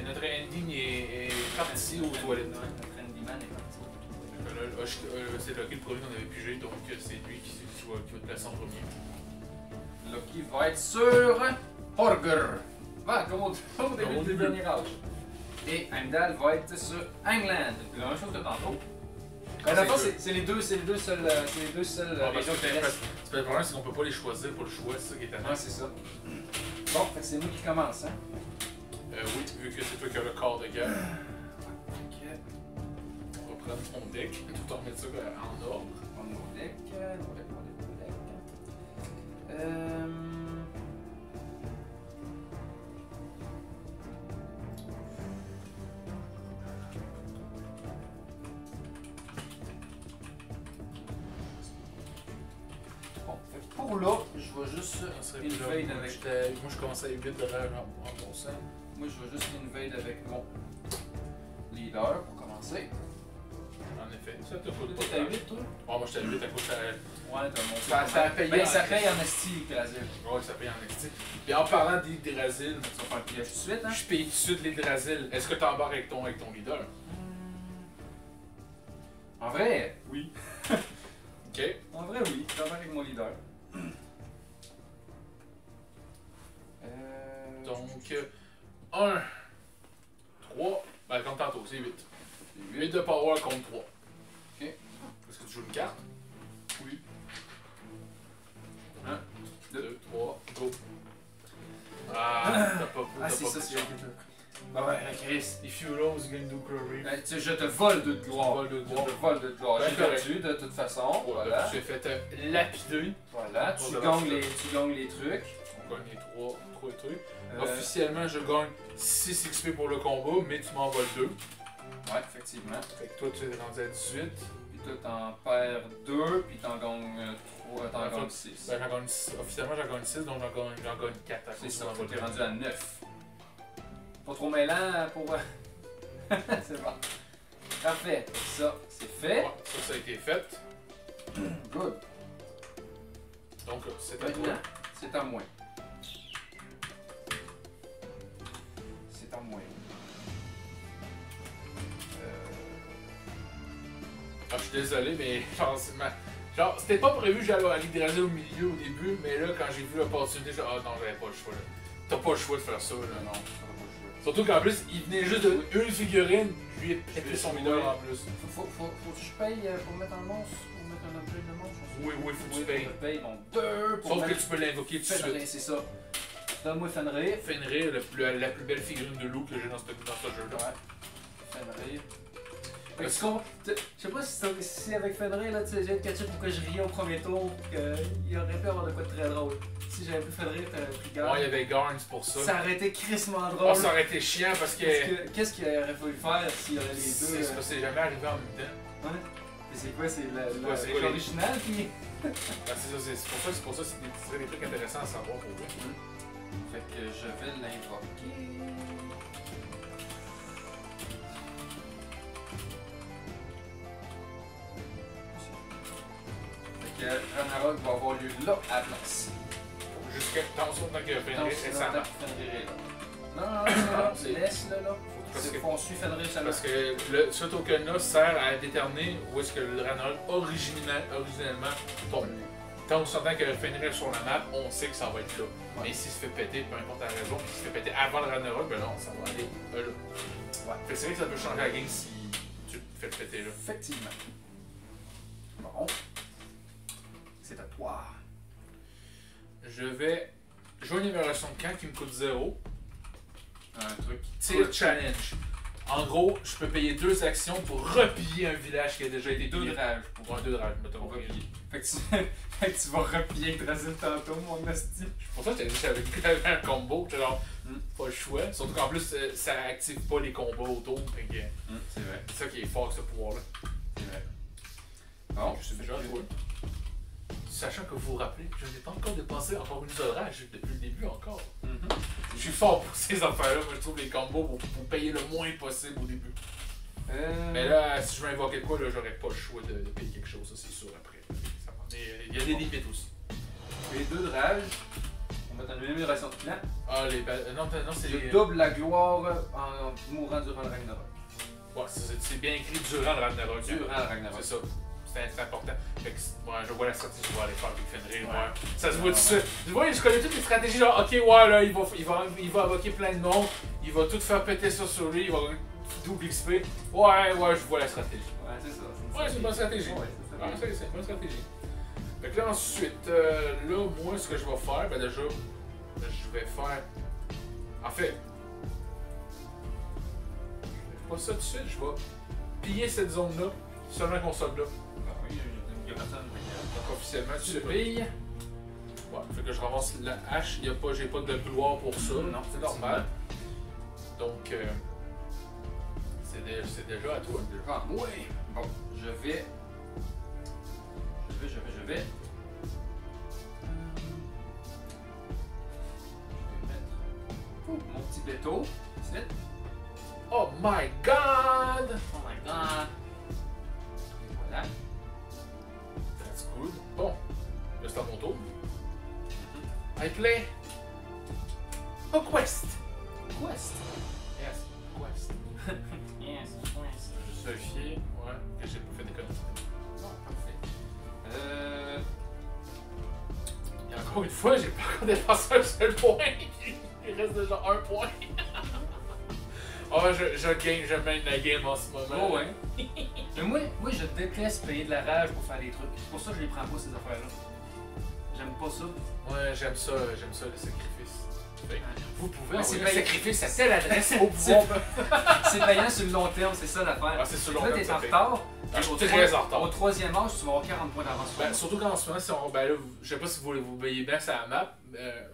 Notre ending est parti aux toilettes. Notre handyman est parti. C'est Loki le premier qu'on avait pigé, donc c'est lui qui va te placer en premier. Loki va être sur Horger. Va, comme au début du dernier âge. Et Heimdall va être sur England. La même chose que tantôt. Mais la fois, c'est les deux seuls régions qui restent. Le problème, c'est qu'on peut pas les choisir pour le choix, c'est ça qui est étonnant. Ouais, c'est ça. Bon, fait que c'est moi qui commence, hein. Oui, vu que c'est toi qui as le corps de guerre. Ok. On va prendre ton deck, tout en remettre ça en ordre. On a nos decks. Bon, fait que pour là, je vais juste invade avec... Moi, je commence à éviter de l'air en bon sens. Moi, je vais juste invade avec mon leader pour commencer. En effet, ça te coûte T'es pas. à 8, toi? Bon, moi, je t'ai 8 à cause de Ouais, t'as mon... Ça a payé Ben, en ça paye en esti, Brasil. Ouais, ça paye en esti. Puis en parlant d'Hydrasil, Tu vas faire le piège tout de suite, hein? je paye tout de suite l'Hydrasil. Est-ce que t'embarques avec ton leader? En vrai, oui. Ok. En vrai, oui. Je vais avec mon leader. Donc, 1, 3, ben comme tantôt, c'est 8. 8 de power contre 3. Ok. Est-ce que tu joues une carte? Oui. 1, 2, 3, go. Ah, t'as pas Ah, c'est ça, c'est bah ouais, Chris. If you lose, you can do glory. Ben, tu sais, je te vole de gloire. Tu te voles de Je gloire. te vole de gloire. Ben, J'ai correct. perdu de toute façon. Voilà. Tu t'es fait lapider. Voilà. On Tu va gagnes voir les trucs. On gagne les 3 trucs. Euh, Officiellement, je gagne 6 XP pour le combat, mais tu m'en voles 2. Ouais, effectivement. Fait que toi, tu es rendu à 18. Puis toi, t'en perds 2, puis t'en gagnes 3, t'en gagnes 6. Ben, officiellement, j'en gagne 6, donc j'en gagne 4 à C'est cause ça, de faut mon que t'es rendu à 9. Pas trop mêlant pour... c'est bon. Parfait. Ça, c'est fait. Ouais, ça a été fait. Good. Donc, c'est à toi. Maintenant, c'est à moi. C'est à moi. Ah, je suis désolé, mais genre, c'était pas prévu que j'allais aller déraser au milieu au début, mais là, quand j'ai vu l'opportunité, j'ai dit, ah non, j'avais pas le choix. Là. T'as pas le choix de faire ça, là. Non, ça va pas jouer. Surtout qu'en plus, il venait juste de une figurine, lui, il pété son mineur en plus. Faut que je paye pour mettre un monstre, pour mettre un objet de monstre. Oui, faut que tu Oui, payes. faut que je paye. Donc 2 pour Sauf que mettre tu peux l'invoquer tout de Fenrir, suite. c'est ça. Donne-moi Fenrir. Fenrir, la plus belle figurine de loup que j'ai dans ce jeu-là. Ouais. Fenrir. Est-ce qu'on... Je sais pas si avec Fenrir, là, tu sais, j'ai catché pourquoi je riais au premier tour, qu'il aurait pu avoir de quoi de très drôle. Si j'avais pris Fenrir, t'aurais pris Garn. Ouais, il y avait Garns pour ça. Ça aurait été crissement Oh, drôle. ça aurait été chiant parce que. Qu'est-ce qu'il aurait fallu faire s'il y avait les deux? C'est parce que c'est jamais arrivé en même temps. Ouais. Et c'est quoi? C'est Ouais, c'est quoi, les- l'original qui... Ah, c'est pour ça, c'est des trucs intéressants à savoir pour vous. Fait que je vais l'invoquer. Fait que Ragnarok va avoir lieu là à la place. Jusqu'à attention tant que Fenrir est sans map. Fenrir est là. Non, c'est- laisse-le là. Parce C'est que- qu'on suit Fenrir seulement. Parce que ce token-là sert à déterminer où est-ce que le Ragnarok originellement tombe. Tant on s'entend que Fenrir est sur la map, on sait que ça va être là. Ouais. Mais s'il se fait péter, peu importe la raison, s'il se fait péter avant le Ragnarok, ben non, ça va aller là. Ouais. Fait que c'est vrai que ça peut changer la game si tu fait le péter là. Effectivement. Bon. C'est à toi. Je vais jouer une évaluation de camp qui me coûte 0. Un truc. Tir challenge. En gros, je peux payer 2 actions pour repiller un village qui a déjà été 2 pillé. de rage. Pour un 2 de rage, mettons. Pour replier. Fait que tu vas replier Drasil tantôt, mon esti. C'est pour ça que j'avais un combo, t'as genre Mm. pas le choix. Surtout qu'en plus, ça active pas les combats autour. Fait que C'est vrai. c'est ça qui est fort, ce pouvoir-là. C'est vrai. Bon, Je suis déjà joué. Sachant que vous vous rappelez, je n'ai pas encore dépensé encore une seule rage depuis le début encore. Je suis fort pour ces affaires-là. Moi, je trouve les combos pour payer le moins possible au début. Mais là, si je veux invoquer de quoi, là, j'aurais pas le choix de payer quelque chose, ça c'est sûr après. Mais il y a des limites aussi. Les 2 de rage. On va mettre une amélioration de plan. Ah, non, c'est Je les. double la gloire en mourant durant le Ragnarok. Ouais, c'est bien écrit durant le Ragnarok. Durant le Ragnarok. C'est ça. C'est important. Fait que, ouais, je vois la stratégie, je vais aller faire avec Fenrir. Ouais. Ouais. Ça se voit tout ça. Je vois, je connais toutes les stratégies. Genre, ok, ouais, là, il va invoquer plein de monde. Il va tout faire péter ça sur lui. Il va double XP. Ouais, je vois la stratégie. Ouais, c'est ça. Ouais, c'est une bonne stratégie. Ouais, C'est une bonne stratégie. Fait que là, ensuite, là, moi, ce que je vais faire, ben déjà, je vais faire. En fait, pas ça tout de suite, je vais piller cette zone-là, seulement qu'on solde là. Oui, il y a personne. Donc, officiellement, tu le Super. pilles. Ouais, fait que je ramasse la hache, j'ai pas de gloire pour ça. Non, c'est normal. Donc, c'est déjà à toi. Ah, oui. Bon, je vais. Je vais mettre mon petit béto. Ici. Oh my god! Oh my god. Voilà. That's good. Bon, là c'est à mon tour. I play a quest. Quest. Yes, quest. Yes, quest. Je vérifier, ouais, que j'ai pas fait des conneries. Bon, parfait. Et encore une fois, j'ai pas encore dépensé un seul point. Il reste déjà un point. Oh, je mène la game en ce moment. Oh, ouais. Mais moi, je déteste payer de la rage pour faire des trucs. C'est pour ça que je les prends pas, ces affaires-là. J'aime pas ça. Ouais, j'aime ça le sacrifice. Fait, vous pouvez Ouais, c'est envoyer le payant. sacrifice à telle adresse au pouvoir. C'est payant sur le long terme, c'est ça l'affaire. Ah, c'est sur le long Là, terme, t'es ça en paye. retard. Ah, je Au suis très en retard. Au troisième âge, tu vas avoir 40 points d'avance. Ben, surtout qu'en ce moment, si on, ben là, je sais pas si vous voyez bien ça la map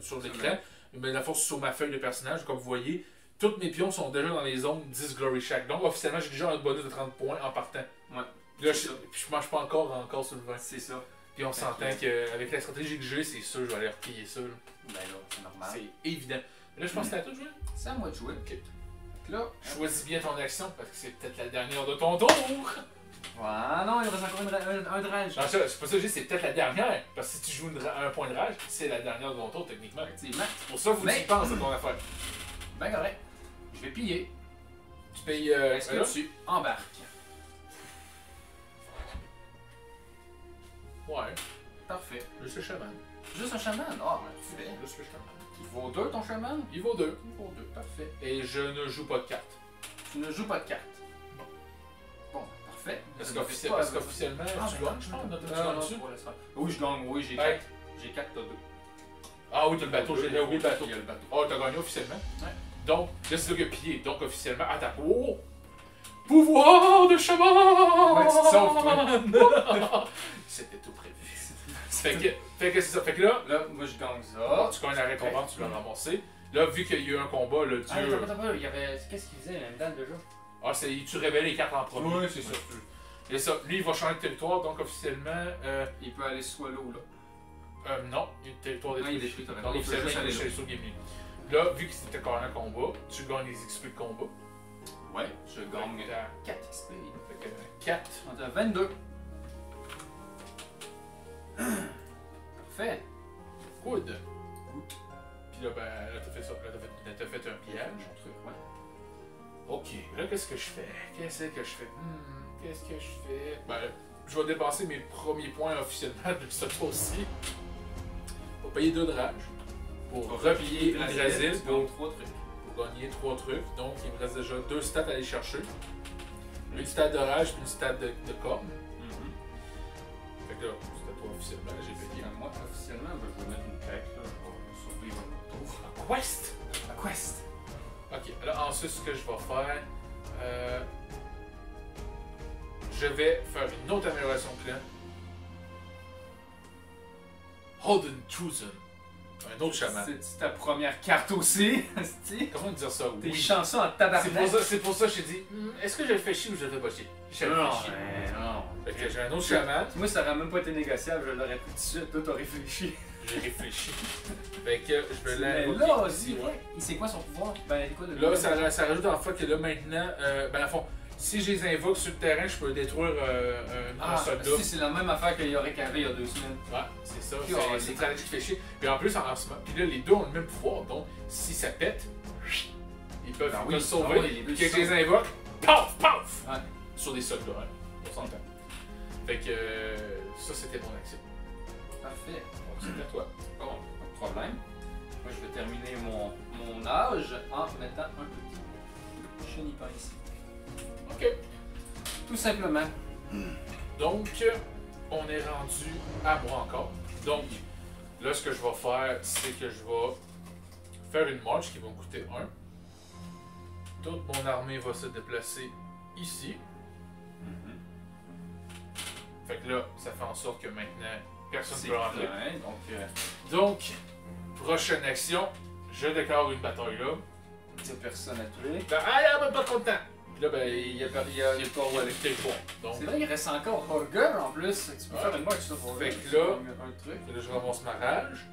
sur l'écran, mais la force sur ma feuille de personnage, comme vous voyez, tous mes pions sont déjà dans les zones 10 Glory Shack. Donc officiellement, j'ai déjà un bonus de 30 points en partant. Ouais. Là, je mange pas encore sur le 20. C'est ça. Puis on s'entend qu'avec la stratégie que j'ai, c'est sûr, je vais aller replier ça. Là. Ben là, c'est normal. C'est évident. Mais là, je pense que c'est à toi de jouer. C'est à moi de jouer. Ok. Là, Choisis bien ton action parce que c'est peut-être la dernière de ton tour. ah non, il reste encore un de rage. Non, c'est pas ça que je dis, c'est peut-être la dernière. Parce que si tu joues un point de rage, c'est la dernière de ton tour techniquement. Effectivement. C'est pour ça qu'il faut que tu Mais- y penses à ton affaire. Ben correct. Je vais piller. Tu payes. Est-ce là? que tu embarques? Ouais, Parfait. juste le chaman. Juste un chaman? Ah, parfait. Juste le chaman. Il vaut 2 ton chaman? Il vaut 2. Il vaut 2, parfait. Et je ne joue pas de carte. Tu ne joues pas de carte. Non. Bon, parfait. Parce Ça ne fait pas- qu'officiellement, Ah, tu ben, gagnes, je pense. Tu non, gagnes non, dessus. pour l'instant. Oui, je gagne, oui, j'ai Ouais. 4. J'ai 4, t'as 2. Ah oui, t'as le bateau, j'ai oublié le bateau. Il y a le bateau. Oh, t'as gagné officiellement. Ouais. Donc, là, c'est là que pillé. Donc, officiellement, attends. Oh! Pouvoir de chaman! Ouais, tu te sauves, C'était tout prévu. Fait que c'est ça. Fait que là, Là, moi, je gagne ça. tu gagnes la récompense, tu l'as ramassé. Là, vu qu'il y a eu un combat, le Ah, dieu. attends, il y avait. Qu'est-ce qu'il faisait, Heimdall, déjà? Ah, tu révèles les cartes en premier. Oui, c'est ça. Et ça, lui, il va changer de territoire, donc officiellement. Il peut aller soit là ou là. Non, il y a le territoire Non, il est détruit. détruit, t'as raison. Donc, Il peut officiellement, juste il aller est là. chez sur Gaming. Là, vu que c'était quand même un combat, tu gagnes les XP de combat. Ouais, je gagne Fait que 4 XP. Fait que 4. On est à 22. Parfait. Good. Puis là, ben, là, t'as fait ça. Là, t'as fait un pillage. Mon truc, ouais. Ok, là, qu'est-ce que je fais? Qu'est-ce que je fais? Ben, je vais dépenser mes premiers points officiellement de ce tour-ci. Pour payer 2 de rage. Pour repiller Yggdrasil. Tu gagnes 3 trucs. Pour gagner 3 trucs. Donc, il me reste déjà 2 stats à aller chercher. Une stat de rage puis une stat de corne. Mhm. Fait que là, c'était toi officiellement, j'ai payé. Moi, officiellement, je vais mettre une craque là, pour survivre mon tour. Un quest! La quest! Ok, alors ensuite, ce que je vais faire, je vais faire une autre amélioration clan. Holden Truzen. Un autre chaman. C'est ta première carte aussi, esti. Comment dire ça? T'es Oui. chanceux en tabarnak. C'est pour ça que je t'ai dit, est-ce que je le fais chier ou je le fais pas chier? Je le Non, fais chier. non. Fait que j'ai un autre chaman, Moi, ça aurait même pas été négociable, je l'aurais pris tout de suite. Toi, t'as réfléchi. j'ai réfléchi. Fait que je vais Mais l'invoquer là, ici, aussi, ouais. il sait quoi son pouvoir? Ben, quoi de Là, ça rajoute en fait que là maintenant, ben à fond, si je les invoque sur le terrain, je peux détruire un soldat. Si, c'est la même affaire qu'il y aurait qu'avait il y a 2 semaines. Ouais, c'est ça. Oh, C'est le challenge qui fait chier. Puis en plus, en ce moment, puis là, les deux ont le même pouvoir. Donc, si ça pète, ils peuvent, Ben ils oui, peuvent sauver. ah oui, les deux Puis que je sauvent. les invoque, paf, paf! Ouais. Sur des soldats, hein. On s'entend. Fait que ça, c'était mon action. Parfait. Donc, c'est à toi. Bon, pas de problème. Moi, je vais terminer mon âge en mettant un petit chenipan ici. Ok. Tout simplement. Donc, on est rendu à moi encore. Donc, là, ce que je vais faire, c'est que je vais faire une marche qui va me coûter 1. Toute mon armée va se déplacer ici. Fait que là, ça fait en sorte que maintenant, personne ne peut rentrer. plein, Donc, prochaine action, je déclare une bataille là. il n'y a personne à tuer. Ben, ah, il y a même pas content. Puis là, ben, Il y a pas il y a le pas qualité de points. Donc, C'est vrai, il reste encore Horger en plus. Tu peux Ouais. faire une marche ça pour Fait Horger. que là- un truc. là, je ramasse ma rage,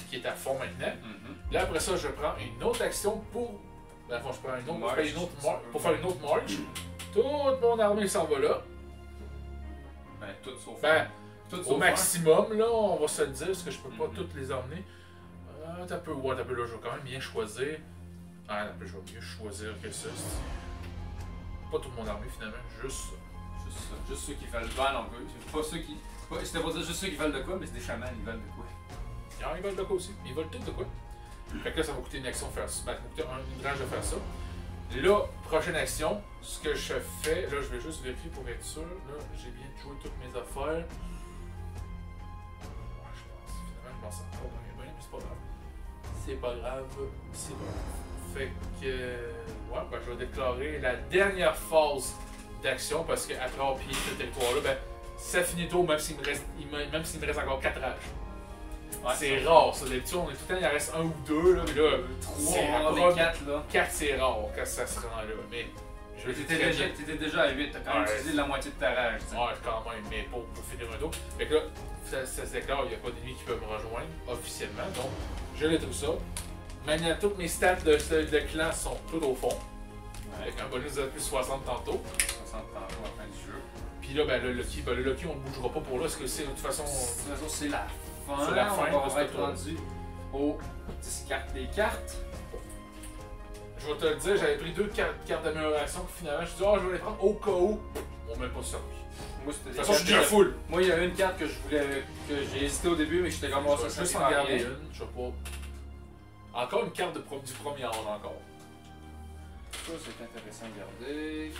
qui est à fond maintenant. Mhm. Là, après ça, je prends une autre action pour. Ben, je prends une autre, Marche. pour faire une autre marche. Toute mon armée s'en va là. Ben, tout sauf. Ben, tout au sauf maximum, là, on va se le dire, parce que je peux pas Mhm. toutes les emmener. T'as peu, ouais, t'as peu, là, je vais quand même bien choisir. Ah, t'as peu, je vais mieux choisir que ça. Pas toute mon armée finalement, juste ça. Juste ça. Juste ceux qui valent ben, non, pas ceux qui. C'était pas dire juste ceux qui valent de quoi, mais c'est des chamans, ils valent de quoi. Ah, ils veulent de quoi aussi? Ils veulent tout de quoi? Fait que là, ça va coûter une action de faire ça. Ben, ça va coûter une rage de faire ça. Là, prochaine action, ce que je fais, là, je vais juste vérifier pour être sûr. Là, j'ai bien joué toutes mes affaires. Ouais, je pense. Finalement, je m'en sors pas bien, mais c'est pas grave. C'est pas grave, c'est pas grave. Fait que, ouais, ben, je vais déclarer la dernière phase d'action parce qu'après avoir pillé ce territoire-là, ben, ça finit tôt, même s'il me reste, encore 4 rages. Ouais, C'est rare, ça. D'habitude, on est tout le temps, il en reste 1 ou 2, là, mais là, 3 rare. des 4 là. 4 c'est rare quand ça se rend là, mais je vais T'étais déjà à 8, t'as quand même Ouais. utilisé la moitié de ta rage. tu sais. Ouais, quand même, mais pour finir un tour. Fait que là, ça se déclare, il n'y a pas d'ennemis qui peuvent me rejoindre officiellement, donc je détruis ça. Maintenant, toutes mes stats de clan sont toutes au fond, avec un bonus de plus 60 tantôt. 60 tantôt à la fin du jeu. Puis là, ben, le Lucky, on ne bougera pas pour là, parce que c'est de toute façon. De toute façon, c'est la fin. C'est la fin, On parce va que être toi- rendu aux 10 cartes des cartes. Je vais te le dire, j'avais pris 2 cartes d'amélioration, puis finalement, je me suis dit, oh, je vais les prendre au cas où. On m'a même pas servi. Moi, c'était De des toute façon, je suis cartes déjà full. Moi, il y a une carte que je voulais. Que j'ai hésité au début, mais j'étais comme Je ça, vais ça juste sert en à garder rien. une, je vais pas. Encore une carte du premier round encore. Ça, c'est intéressant à garder.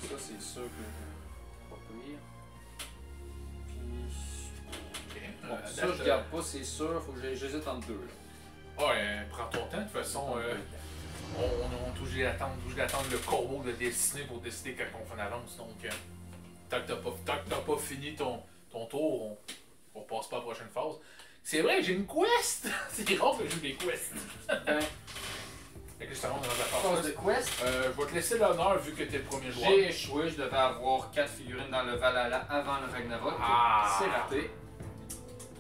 Ça, c'est sûr que pas pire. Puis, bon, ça, je garde pas, c'est sûr. Faut que j'hésite entre deux. Là. Ouais, prends ton temps, de toute façon. On touche d'attendre le corbeau de dessiner pour décider quand on fait une avance. Donc, tant que t'as pas fini ton tour, on passe pas à la prochaine phase. C'est vrai, j'ai une quest! C'est rare que j'ai des quests. Ben, Fait que justement, on est dans la phase de phase. quest. Je vais te laisser l'honneur vu que t'es le premier joueur. J'ai échoué, je devais avoir 4 figurines dans le Valhalla avant le Ragnarok. Ah. C'est raté.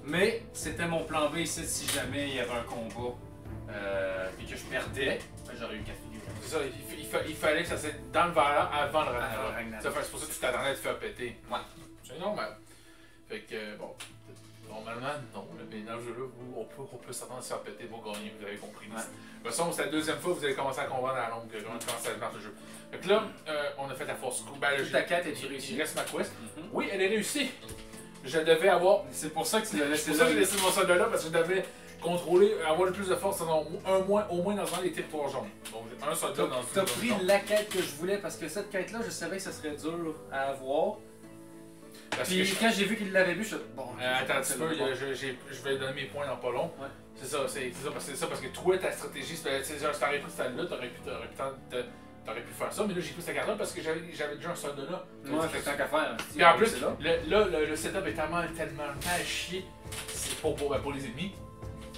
Mais c'était mon plan B ici si jamais il y avait un combat et que je perdais, ben, j'aurais eu 4 figurines. C'est ça, il fallait que ça soit dans le Valhalla avant le Avant le Ragnarok. Ragnarok. Ça fait- C'est pour ça que tu t'attendais à te faire péter. Ouais. C'est normal. Fait que, bon, normalement, non. Mais dans le jeu-là, on peut s'attendre à se faire péter pour gagner, vous avez compris. Ouais. De toute façon, c'est la deuxième fois que vous allez commencer à comprendre à la longue comment ça marche le jeu. Fait que là, on a fait la force coup. Ben, là, Toute ta quête est-tu il réussie? reste ma quest. Mhm. Oui, elle est réussie. je devais avoir. C'est pour ça que tu l'as C'est laissé pour ça là. que j'ai laissé mon soldat là, parce que je devais contrôler, avoir le plus de force dans au moins dans un des territoires jaunes. Donc j'ai un soldat dans T'as une pris zone jaune. la quête que je voulais parce que cette quête-là, je savais que ça serait dur à avoir. Parce Puis que quand j'ai vu qu'il l'avait vu, je suis bon. attends un petit peu, je vais donner mes points dans pas long. Ouais. C'est ça, parce que toi, ta stratégie, si t'aurais pris cette là, t'aurais pu faire ça, mais là j'ai pris cette carte-là parce que j'avais déjà un soldat là. Ouais, fait que tant qu'à faire. Puis en plus, c'est là. le setup est tellement mal chier, c'est pour les ennemis.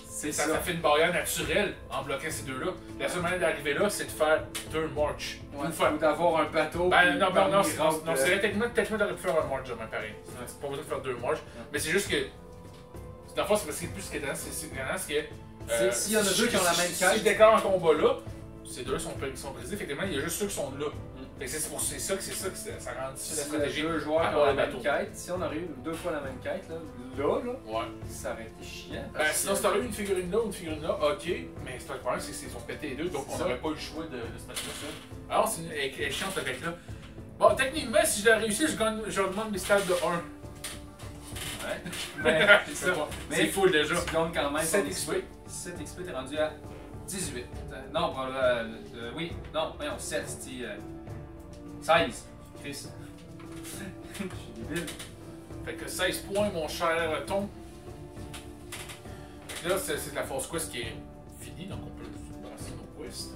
C'est Ça ça. fait une barrière naturelle en bloquant ces deux-là. La seule manière d'arriver là, c'est de faire turn march. Ouais, Ou faire. ou d'avoir un bateau. Ben puis non, parmi non, les c'est rampes, techniquement, t'aurais pu faire un march demain pareil. C'est pas besoin de faire deux marches. Mais c'est juste que. Dans le fond, c'est parce que c'est plus ce qui est dedans, c'est que. S'il y en a deux qui ont la même Si quête. je déclare un combat là, ces deux-là sont brisés, effectivement, il y a juste ceux qui sont là. Fait que c'est ça que ça rend difficile la Si stratégie. deux joueurs qui avoir ont la le même bateau. quête, si on aurait eu deux fois la même quête, là, Ouais. ça aurait été chiant. Ben, sinon, si t'aurais eu une figurine là ou une figurine là, ok, mais c'est pas le problème, c'est qu'ils sont pétés les deux, donc C'est on ça. n'aurait pas eu le choix de se mettre là seul. Alors, c'est elle est chiante cette deck là. Bon, techniquement, si je l'ai réussi, je demande mes stats de 1. Ouais. Mais c'est ça. C'est Mais full déjà. tu gagnes quand même 7 ton XP. 7 XP, t'es rendu à 18. Non, oui, non, voyons, 7, c'est 16. Chris. Je suis débile. Fait que 16 points, mon cher Tom. Là, c'est la force quest qui est finie, donc on peut brasser nos quests.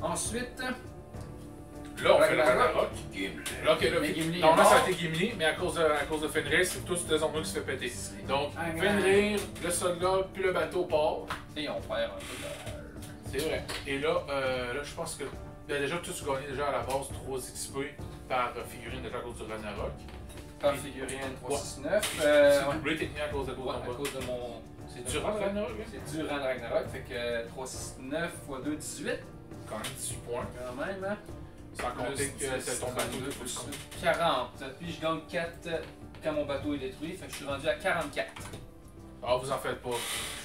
Ensuite, Là, on fait le Ragnarok. Ragnarok. Là, ok, là, Mais Gimli est normalement, ça a mort. été Gimli, mais à cause de Fenrir, c'est tout ce zombie qui se fait péter. Donc, Ragnarok. Fenrir, le soldat, puis le bateau part. et on perd un peu de. C'est vrai. Et là, je pense que déjà, tu gagnes déjà à la base 3 XP par figurine déjà à cause du Ragnarok. Par figurine 369. C'est doublé techniquement à cause de Ouais, ton à combat. cause de mon. C'est durant le Ragnarok, hein? C'est durant le Ragnarok, fait que 369 x 2, 18. Quand même 18 points. Quand même, hein. Sans compter Plus que c'est ton 10, bateau 32, de plus full 40. Puis je gagne 4 quand mon bateau est détruit, fait que je suis rendu à 44. Ah, vous en faites pas.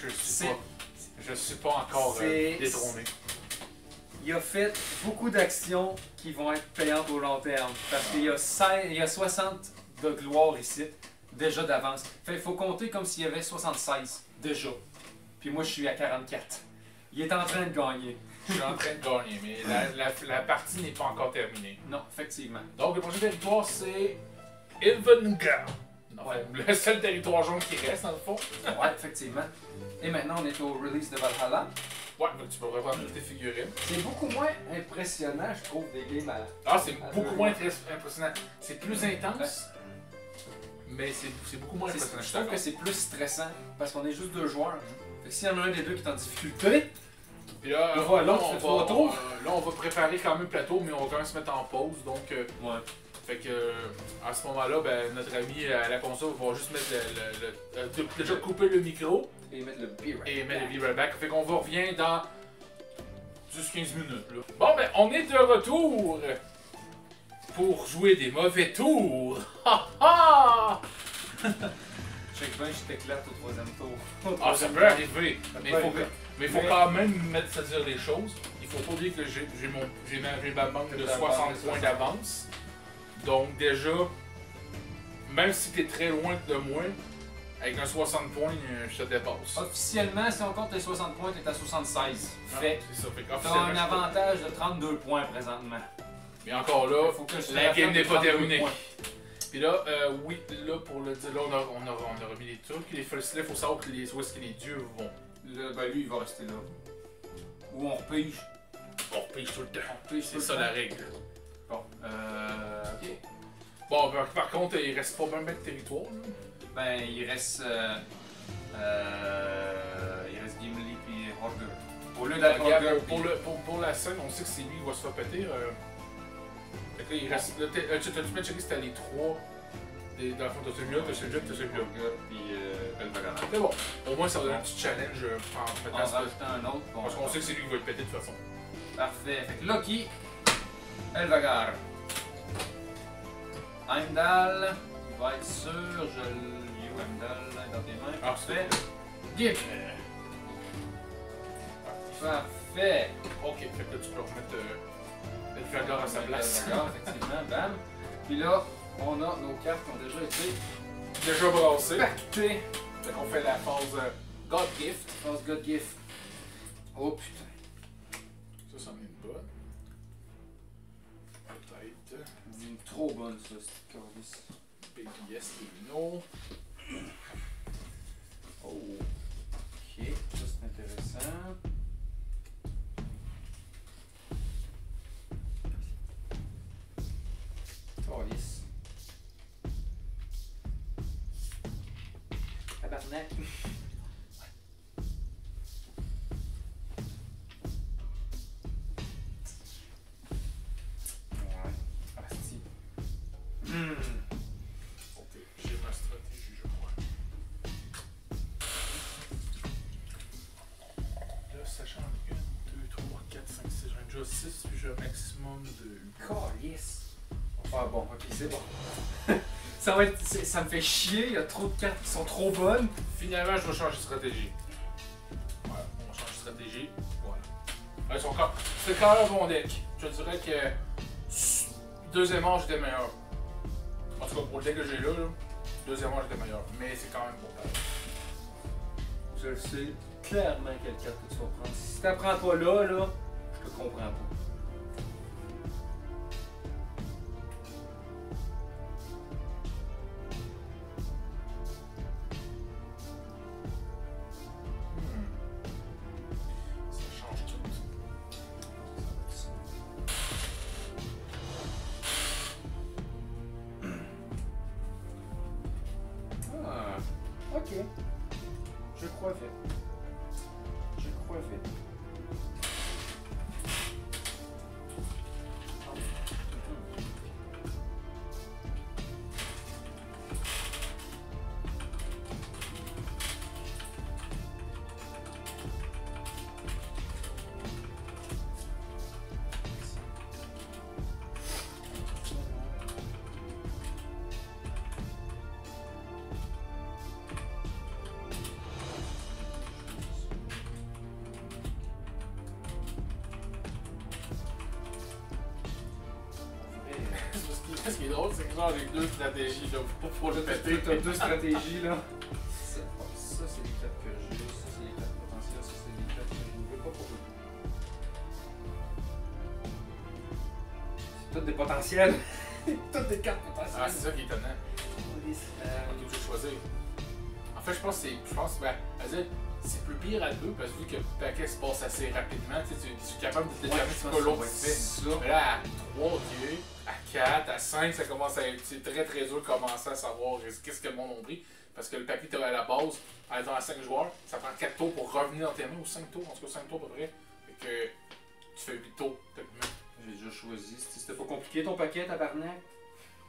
Je suis pas encore c'est- détrôné. Il a fait beaucoup d'actions qui vont être payantes au long terme. Parce qu'il y a 60 de gloire ici, déjà d'avance. Fait qu'il faut compter comme s'il y avait 76, déjà. Puis moi, je suis à 44. Il est en train de gagner. Je suis en train de gagner, mais la partie n'est pas encore terminée. Non, effectivement. Donc, le prochain territoire, c'est Ilvengar. Ouais. Le seul territoire jaune qui reste, dans le fond. Ouais, effectivement. Et maintenant, on est au release de Valhalla. Ouais, donc tu peux reprendre toutes tes figurines. C'est beaucoup moins impressionnant, je trouve, des games à... Ah, c'est À beaucoup deux moins joueurs. impressionnant. C'est plus intense, mais c'est beaucoup moins impressionnant. Je trouve que c'est plus stressant parce qu'on est juste deux joueurs. Fait que s'il y en a un des deux qui est en difficulté, Puis là, on voit l'autre, on fait 3 tours. là, on va préparer quand même le plateau, mais on va quand même se mettre en pause. Donc, ouais. fait que à ce moment-là, ben, notre ami à la console va juste mettre déjà couper le micro Et mettre le beer et mettre le right back. Fait qu'on va revient dans 10-15 minutes. Là. Bon, ben, on est de retour pour jouer des mauvais tours. Ha ha! Check bien, je t'éclate au troisième tour. Ah, ça peut arriver. Mais il faut, arriver. mais faut quand même mettre ça dire les choses. Il faut pas oublier que j'ai ma banque de 60 points d'avance. Donc déjà, même si t'es très loin de moi, avec un 60 points, je te dépasse. Officiellement, si on compte les 60 points, t'es à 76. Ah, Fait c'est ça. Fait que t'as qu'officiellement, un je peux- avantage de 32 points présentement. Mais encore là, Faut que je la game n'est pas 32 terminée. points. Puis là, oui, là, pour le dire, là, on a remis les trucs. Les first là, il faut savoir que où est-ce que les dieux vont. Là, ben lui, il va rester là. Ou on repige. On repige tout le temps. On repige tout C'est le ça temps. la règle. Bon, ok. Bon, par contre, il reste pas même de territoire. Là. Ben, il reste Gimli puis Horger. Au lieu d'être Regarde, Horger, pour la scène, on sait que c'est lui qui va se faire péter. Fait que là, il reste. Là, tu t'as dû checker si t'as les trois. Dans le fond, t'as celui-là, t'as celui-là, t'as celui-là. Horger puis Belvagana. C'est bon. Au moins, ça va donner un petit challenge en En mettant ça. rajoutant un autre. bon, Parce qu'on sait que c'est lui qui va être pété de toute façon. Parfait. Fait que Loki, Elvagar. Heimdall, il va être sûr, je l'ai où Heimdall dans tes mains. Ah, Parfait. Gimli. Parfait. Ok, fait que là, tu peux remettre le flagor à sa place. Elvagar, effectivement, bam. Puis là, On a nos cartes qui ont déjà été Déjà brassé. pactées. Fait qu'on fait la phase God Gift. Phase God Gift. Oh putain. Ça, c'en est une bonne. Peut-être. Trop bonne ça, cette calice. Baby Yes, no. Oh. Ok, ça c'est intéressant. Calice. Tabarnak. Ouais. Asti. Ok, j'ai ma stratégie, je crois. Là, sachant 1, 2, 3, 4, 5, 6, j'en ai déjà 6, puis j'ai un maximum de. Calice. Ah bon, ok, c'est bon. Ça va être. Ça me fait chier, il y a trop de cartes qui sont trop bonnes. Finalement, je vais changer de stratégie. Voilà, on change de stratégie. Voilà. Là, c'est quand même un bon deck. Je dirais que deuxième manche était meilleur. En tout cas, pour le deck que j'ai là, deuxième manche était meilleur. Mais c'est quand même bon. Je le sais clairement quelle carte que tu vas prendre. Si t'apprends pas là, je te comprends pas. Ça change tout. Ah, ok. Je crois fait. Je crois fait. Ce qui est drôle, c'est que genre j'ai deux stratégies là, pour le péter. T'as deux stratégies là. Ça, c'est les cartes que j'ai, ça c'est les cartes potentielles, ça c'est les cartes que je ne veux pas pour eux. C'est toutes des potentiels. Toutes des cartes potentielles. Ah, c'est ça qui est étonnant. Ok, je vais choisir. En fait, je pense que c'est plus pire à deux parce que vu que le paquet se passe assez rapidement, tu es capable de déterminer ce que l'autre fait. Mais là, à 3, ok, à 4, à 5, ça commence à être c'est très très dur de commencer à savoir qu'est-ce que le monde a pris. Parce que le paquet à la base, en étant à 5 joueurs, ça prend 4 tours pour revenir dans tes mains, ou 5 tours, en tout cas 5 tours à peu près. Fait que tu fais 8 tours, techniquement. J'ai déjà choisi. C'était pas compliqué ton paquet, tabarnak?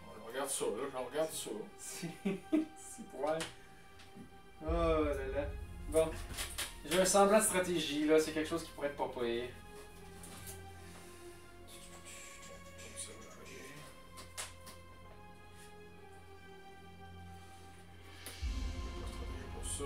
On regarde ça là, je regarde ça. C'est pour elle. Oh là là. Bon. J'ai un semblant de stratégie là, c'est quelque chose qui pourrait être pas payé. Ça va aller. Pour ça.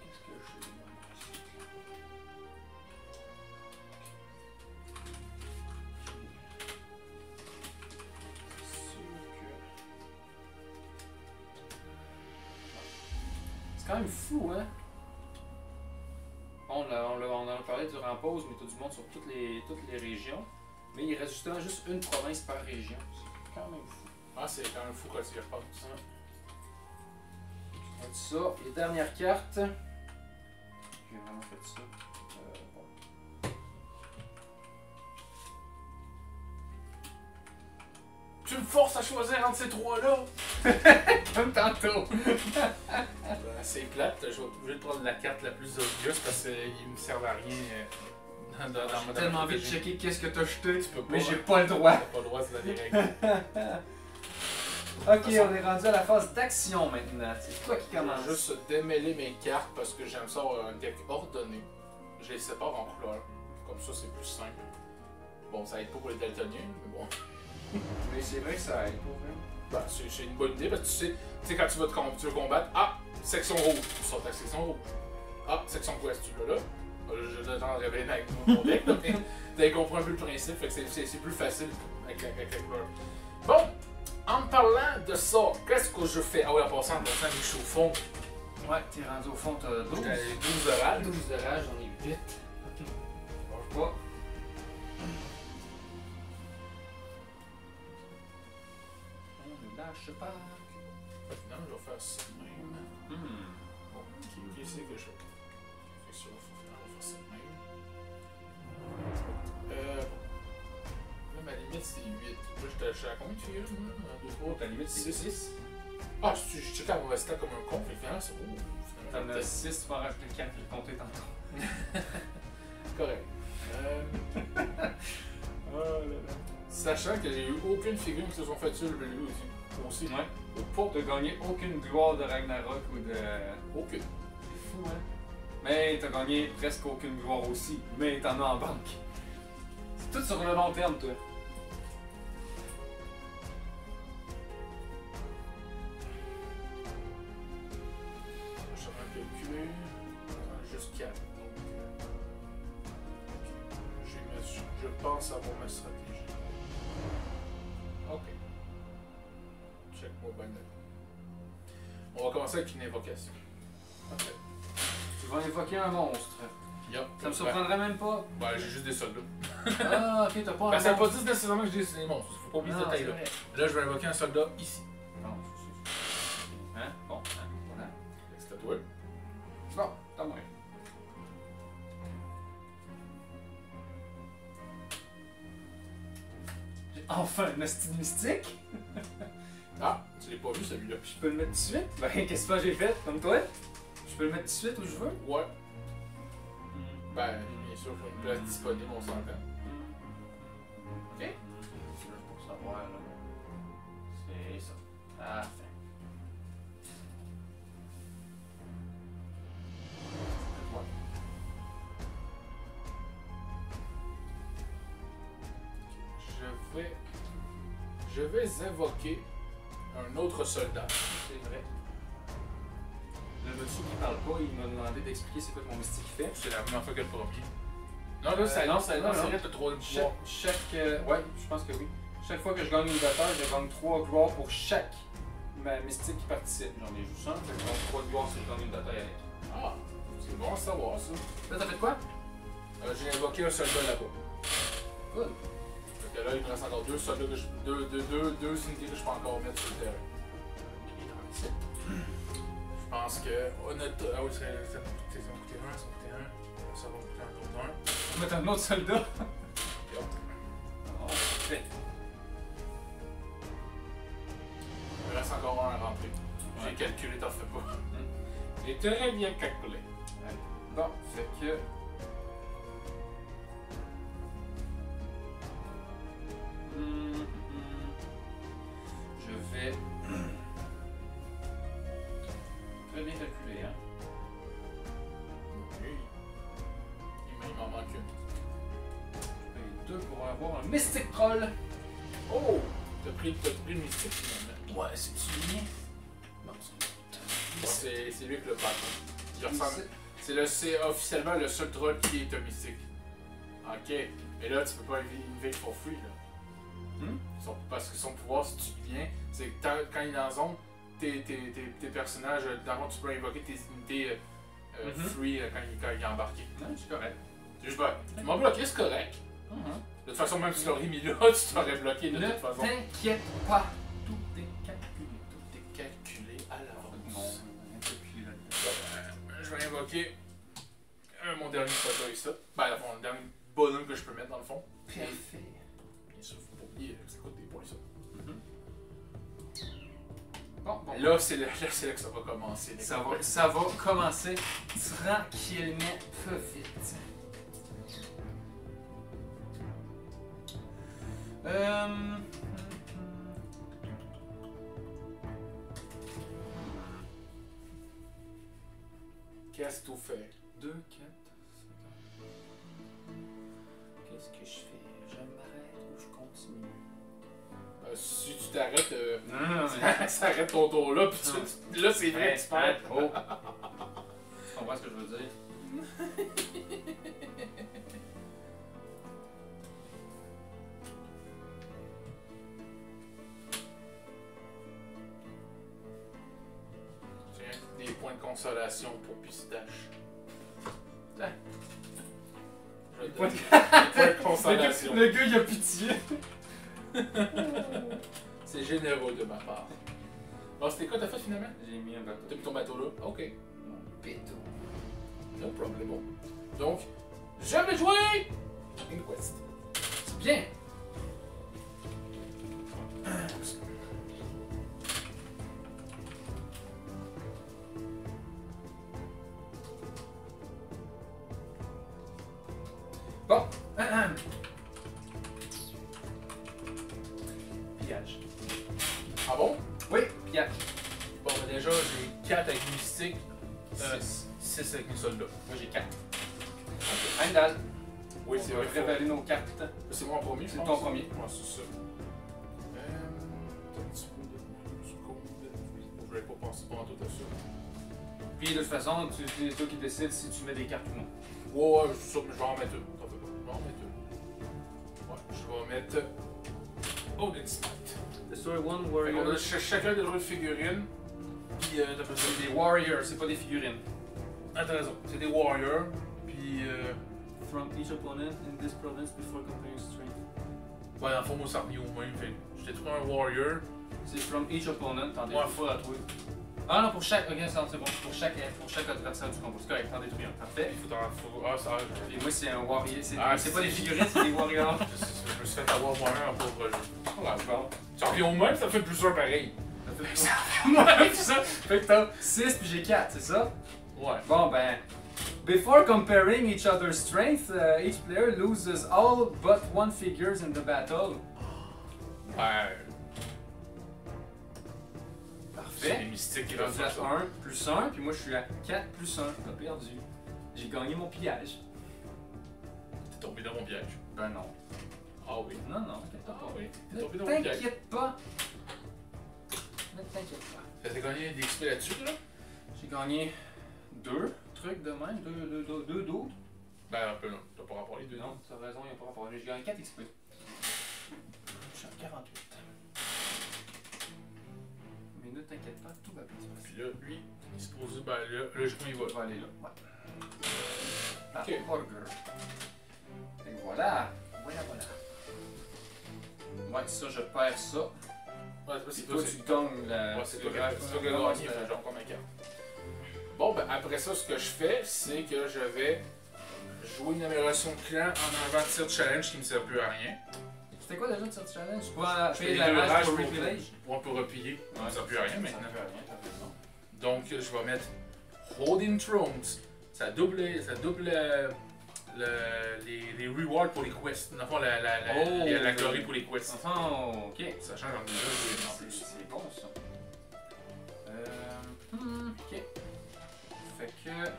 Qu'est-ce que je fais C'est quand même fou, hein? On en a parlé durant la pause, mais t'as du monde sur toutes les régions. Mais il reste justement juste une province par région. C'est quand même fou. Ah, c'est quand même fou quand tu y repenses. On va mettre ça. Et dernière carte. J'ai vraiment fait ça. Bon. Tu me forces à choisir entre ces trois-là! Comme tantôt. C'est plate, je vais être obligé de prendre la carte la plus obvious parce qu'ils me servent à rien dans J'ai ma tellement envie de stratégie. checker qu'est-ce que t'as jeté, Tu peux pas, mais j'ai hein. pas le droit. T'as pas le droit, c'est dans les règles. Ok, on est rendu à la phase d'action maintenant. C'est toi qui Je vais commence. juste démêler mes cartes parce que j'aime ça avoir un deck ordonné. Je les sépare en couleurs. Comme ça, c'est plus simple. Bon, ça aide pas pour les daltoniens, mais bon. Mais c'est vrai que ça aide pour vrai. Ben, c'est une bonne idée parce que tu sais quand tu veux combattre, ah, section rouge, tu sors ta section rouge. Ah, section ouest, tu l'as là. Je le temps de réveiller avec mon deck, là, mais t'avais compris un peu le principe, fait que c'est plus facile avec la couleur. Bon, en me parlant de ça, qu'est-ce que je fais? Ah oui, en passant, je suis au fond. Ouais, t'es rendu au fond, t'as 12. J'étais à 12 orales. 12 de rage, j'en ai 8. Mange pas. On ne lâche pas. Non, je vais faire ça de même. Bon, qui c'est que je fais? Fait que ça, on va faire ça de même. Là, ma limite, c'est 8. Là, j'étais à combien de figurines, moi? 1, 2, 3, Ta limite, c'est 6. Ah, je checkais la mauvaise stack comme un con, fait que finalement, c'est T'en as 6, tu vas rajouter 4 et le compter tantôt. correct. Oh là là. Sachant que j'ai eu aucune figurine qui se sont fait tuer le bleu aussi. Ouais. Pas T'as gagné aucune gloire de Ragnarok ou de. aucune. C'est fou, hein? Mais t'as gagné presque aucune gloire aussi. Mais t'en as en banque. C'est tout sur le long terme, toi. Je vais calculer. Juste 4. Je pense avoir ma stratégie. Ok. Check moi bien. On va commencer avec une invocation. Ok. Tu vas invoquer un monstre. Yup. Ça me surprendrait même pas. Ouais, j'ai juste des soldats. Ah, ok, t'as pas un Ben, ça veut pas monstre. dire nécessairement que j'ai des monstres. Faut pas oublier Non, cette taille-là. c'est vrai. Là, je vais invoquer un soldat ici. Non, c'est. Hein? Bon, hein, voilà. C'est à toi. Bon, t'as moins. J'ai enfin un hostile mystique. Ah, tu l'as pas vu celui-là. Je peux le mettre tout de suite? Ben, qu'est-ce que j'ai fait? Comme toi? Je peux le mettre tout de suite où je veux? Ouais. Ben, bien sûr, il y a une place disponible, on s'entend. Ok. C'est juste pour savoir, là. C'est ça. Parfait. Je vais invoquer un autre soldat. C'est vrai. Le monsieur qui parle pas, il m'a demandé d'expliquer c'est quoi que mon mystique fait. C'est la première fois que le premier. Non, là, ça, non, c'est vrai, t'as trop de pouvoir. Ouais, je pense que oui. Chaque fois que je gagne une bataille, je gagne 3 gloires pour chaque ma mystique qui participe. J'en ai juste un, fait que je gagne 3 gloires si je gagne une bataille avec. Ah, c'est bon à savoir ça. Là, t'as fait quoi? J'ai invoqué un soldat là-bas. Good. Fait que là, il me reste encore deux soldats que deux unités que je peux encore mettre sur le terrain. Je pense que. Ah oui, ça va coûter un, ça va coûter un autre un. On va mettre un autre soldat. Yup. Oh, parfait. Il me reste encore un à rentrer. J'ai calculé, t'en fais pas. J'ai très bien calculé. Bon, fait que. Je vais. Très bien calculé, hein. Oui. Il m'en manque une. Je paye 2 pour avoir un Mystic Troll. Oh! T'as pris le mystique finalement. Ouais, c'est-tu bien? Non, C'est lui avec le bâton. Il ressemble. C'est officiellement le seul troll qui est un mystique. Ok. Mais là, tu peux pas invade for free là. Parce que son pouvoir, si tu te souviens, c'est que quand il est en zone, tes personnages, d'abord tu peux invoquer tes unités free quand il est embarqué. Non, c'est correct. C'est juste, ben, tu m'as bloqué, c'est correct. De toute façon, même si tu l'aurais mis là, tu t'aurais bloqué de toute façon. Ne t'inquiète pas. Tout est calculé. Tout est calculé à l'avance. Non, calculé là-dedans. Je vais invoquer mon dernier soldat ici. Ben, le dernier bonhomme que je peux mettre dans le fond. Parfait. Bien sûr, faut pas oublier que ça coûte des points ça. Bon, Là, c'est là que ça va commencer. ça va commencer tranquillement, peu vite. Qu'est-ce que tu fais? 2, 4, 5. Qu'est-ce que je fais? Je m'arrête ou je continue? Si tu t'arrêtes, Non, ça arrête ton tour là, puis là c'est vrai, tu perds. Oh. Tu comprends ce que je veux dire? Tiens, des points de consolation pour Pistache. Tiens. Je vais te points donner de- des points de consolation. Le gars, il a pitié. C'est généreux de ma part. Bon, c'était quoi t'as fait finalement? J'ai mis un bateau. T'as mis ton bateau là? Ok. Mon péto. No problem. Donc, je vais jouer Inquest. C'est bien. Bon. Pillage. Ah bon? Oui, pillage. Bon, ben déjà, j'ai 4 avec Mystique, 6. 6 avec mes soldats. Moi, j'ai 4. Heimdall. Oui, On c'est va vrai. révéler nos cartes. C'est moi en premier, je C'est pense. ton premier. Ouais, c'est ça. Un petit peu de code. Je vais pas penser pendant tout à ça. Puis de toute façon, c'est toi qui décides si tu mets des cartes ou non. Ouais, c'est ça, mais je vais en mettre une. T'en fais pas. Je vais en mettre une. Ouais, je vais mettre. Odin Smite. Destroy one Fait qu'on a chacun des rôles de figurines. Puis, t'as pas C'est des warriors, c'est pas des figurines. Ah, t'as raison. C'est des warriors. Puis, From each opponent in this province before comparing strength. ouais, dans le fond, moi, ça revient au même. Fait j'étais trouvé un warrior. C'est from each opponent, t'en Ouais. détruis pas à toi. Ah non, pour chaque. Ok, c'est bon. Pour chaque adversaire du combo. C'est correct, t'en détruis un. Parfait. Il faut. Ah, ça. Puis moi, c'est un warrior. C'est Ah, c'est pas des c'est- figurines, c'est des warriors. Je me suis fait avoir moi-même en pauvre jeu. Ah, bon. Ça revient au même, ça fait plus un pareil. Ouais, c'est ça. Fait que t'as 6 puis j'ai 4, c'est ça? Ouais. Bon, ben. Before comparing each other's strength, each player loses all but one figures in the battle. Ouais. C'est les Parfait. mystiques qui J'ai vont rendu faire à ça. 1 plus 1, puis moi je suis à 4 plus 1. T'as perdu. J'ai gagné mon pillage. T'es tombé dans mon piège. Ben non. Ah oui. Non, non, t'inquiète Ah pas. oui. T'es Ne tombé dans mon piège. t'inquiète pas. Ne t'inquiète pas. T'as gagné des XP là-dessus, là? J'ai gagné 2 trucs de même, 2 d'autres. Ben, un peu, là. T'as pas rapport les deux, non? Non, t'as raison, il n'y a pas rapport. J'ai gagné 4 XP. Je suis à 48. Mais ne t'inquiète pas, tout va bien. Puis là, lui, il est supposé, ben là, logiquement, il va. On va aller là. Ouais. Ah, Ok. burger. Et voilà. Voilà. Ouais, ça, je perds ça. Ouais, Si c'est toi, toi, tu c'est gagnes la. ouais, c'est toi qui as gagné, fait genre comme un carte. Bon, ben après ça, ce que je fais, c'est que je vais jouer une amélioration de clan en enlevant tir de challenge qui me sert plus à rien. C'était quoi déjà cette challenge? Tu peux Je payer fais la deux rage rages pour pour replay? pour replier. Ça me sert plus à rien Ça maintenant. ne fait rien, t'as raison. Donc, je vais mettre Holding Thrones. Ça double les rewards pour les quests. Dans le fond, la glory pour les quests. Enfin, ok. Ça change en déjà en plus. C'est bon ça. Ok. Fait que.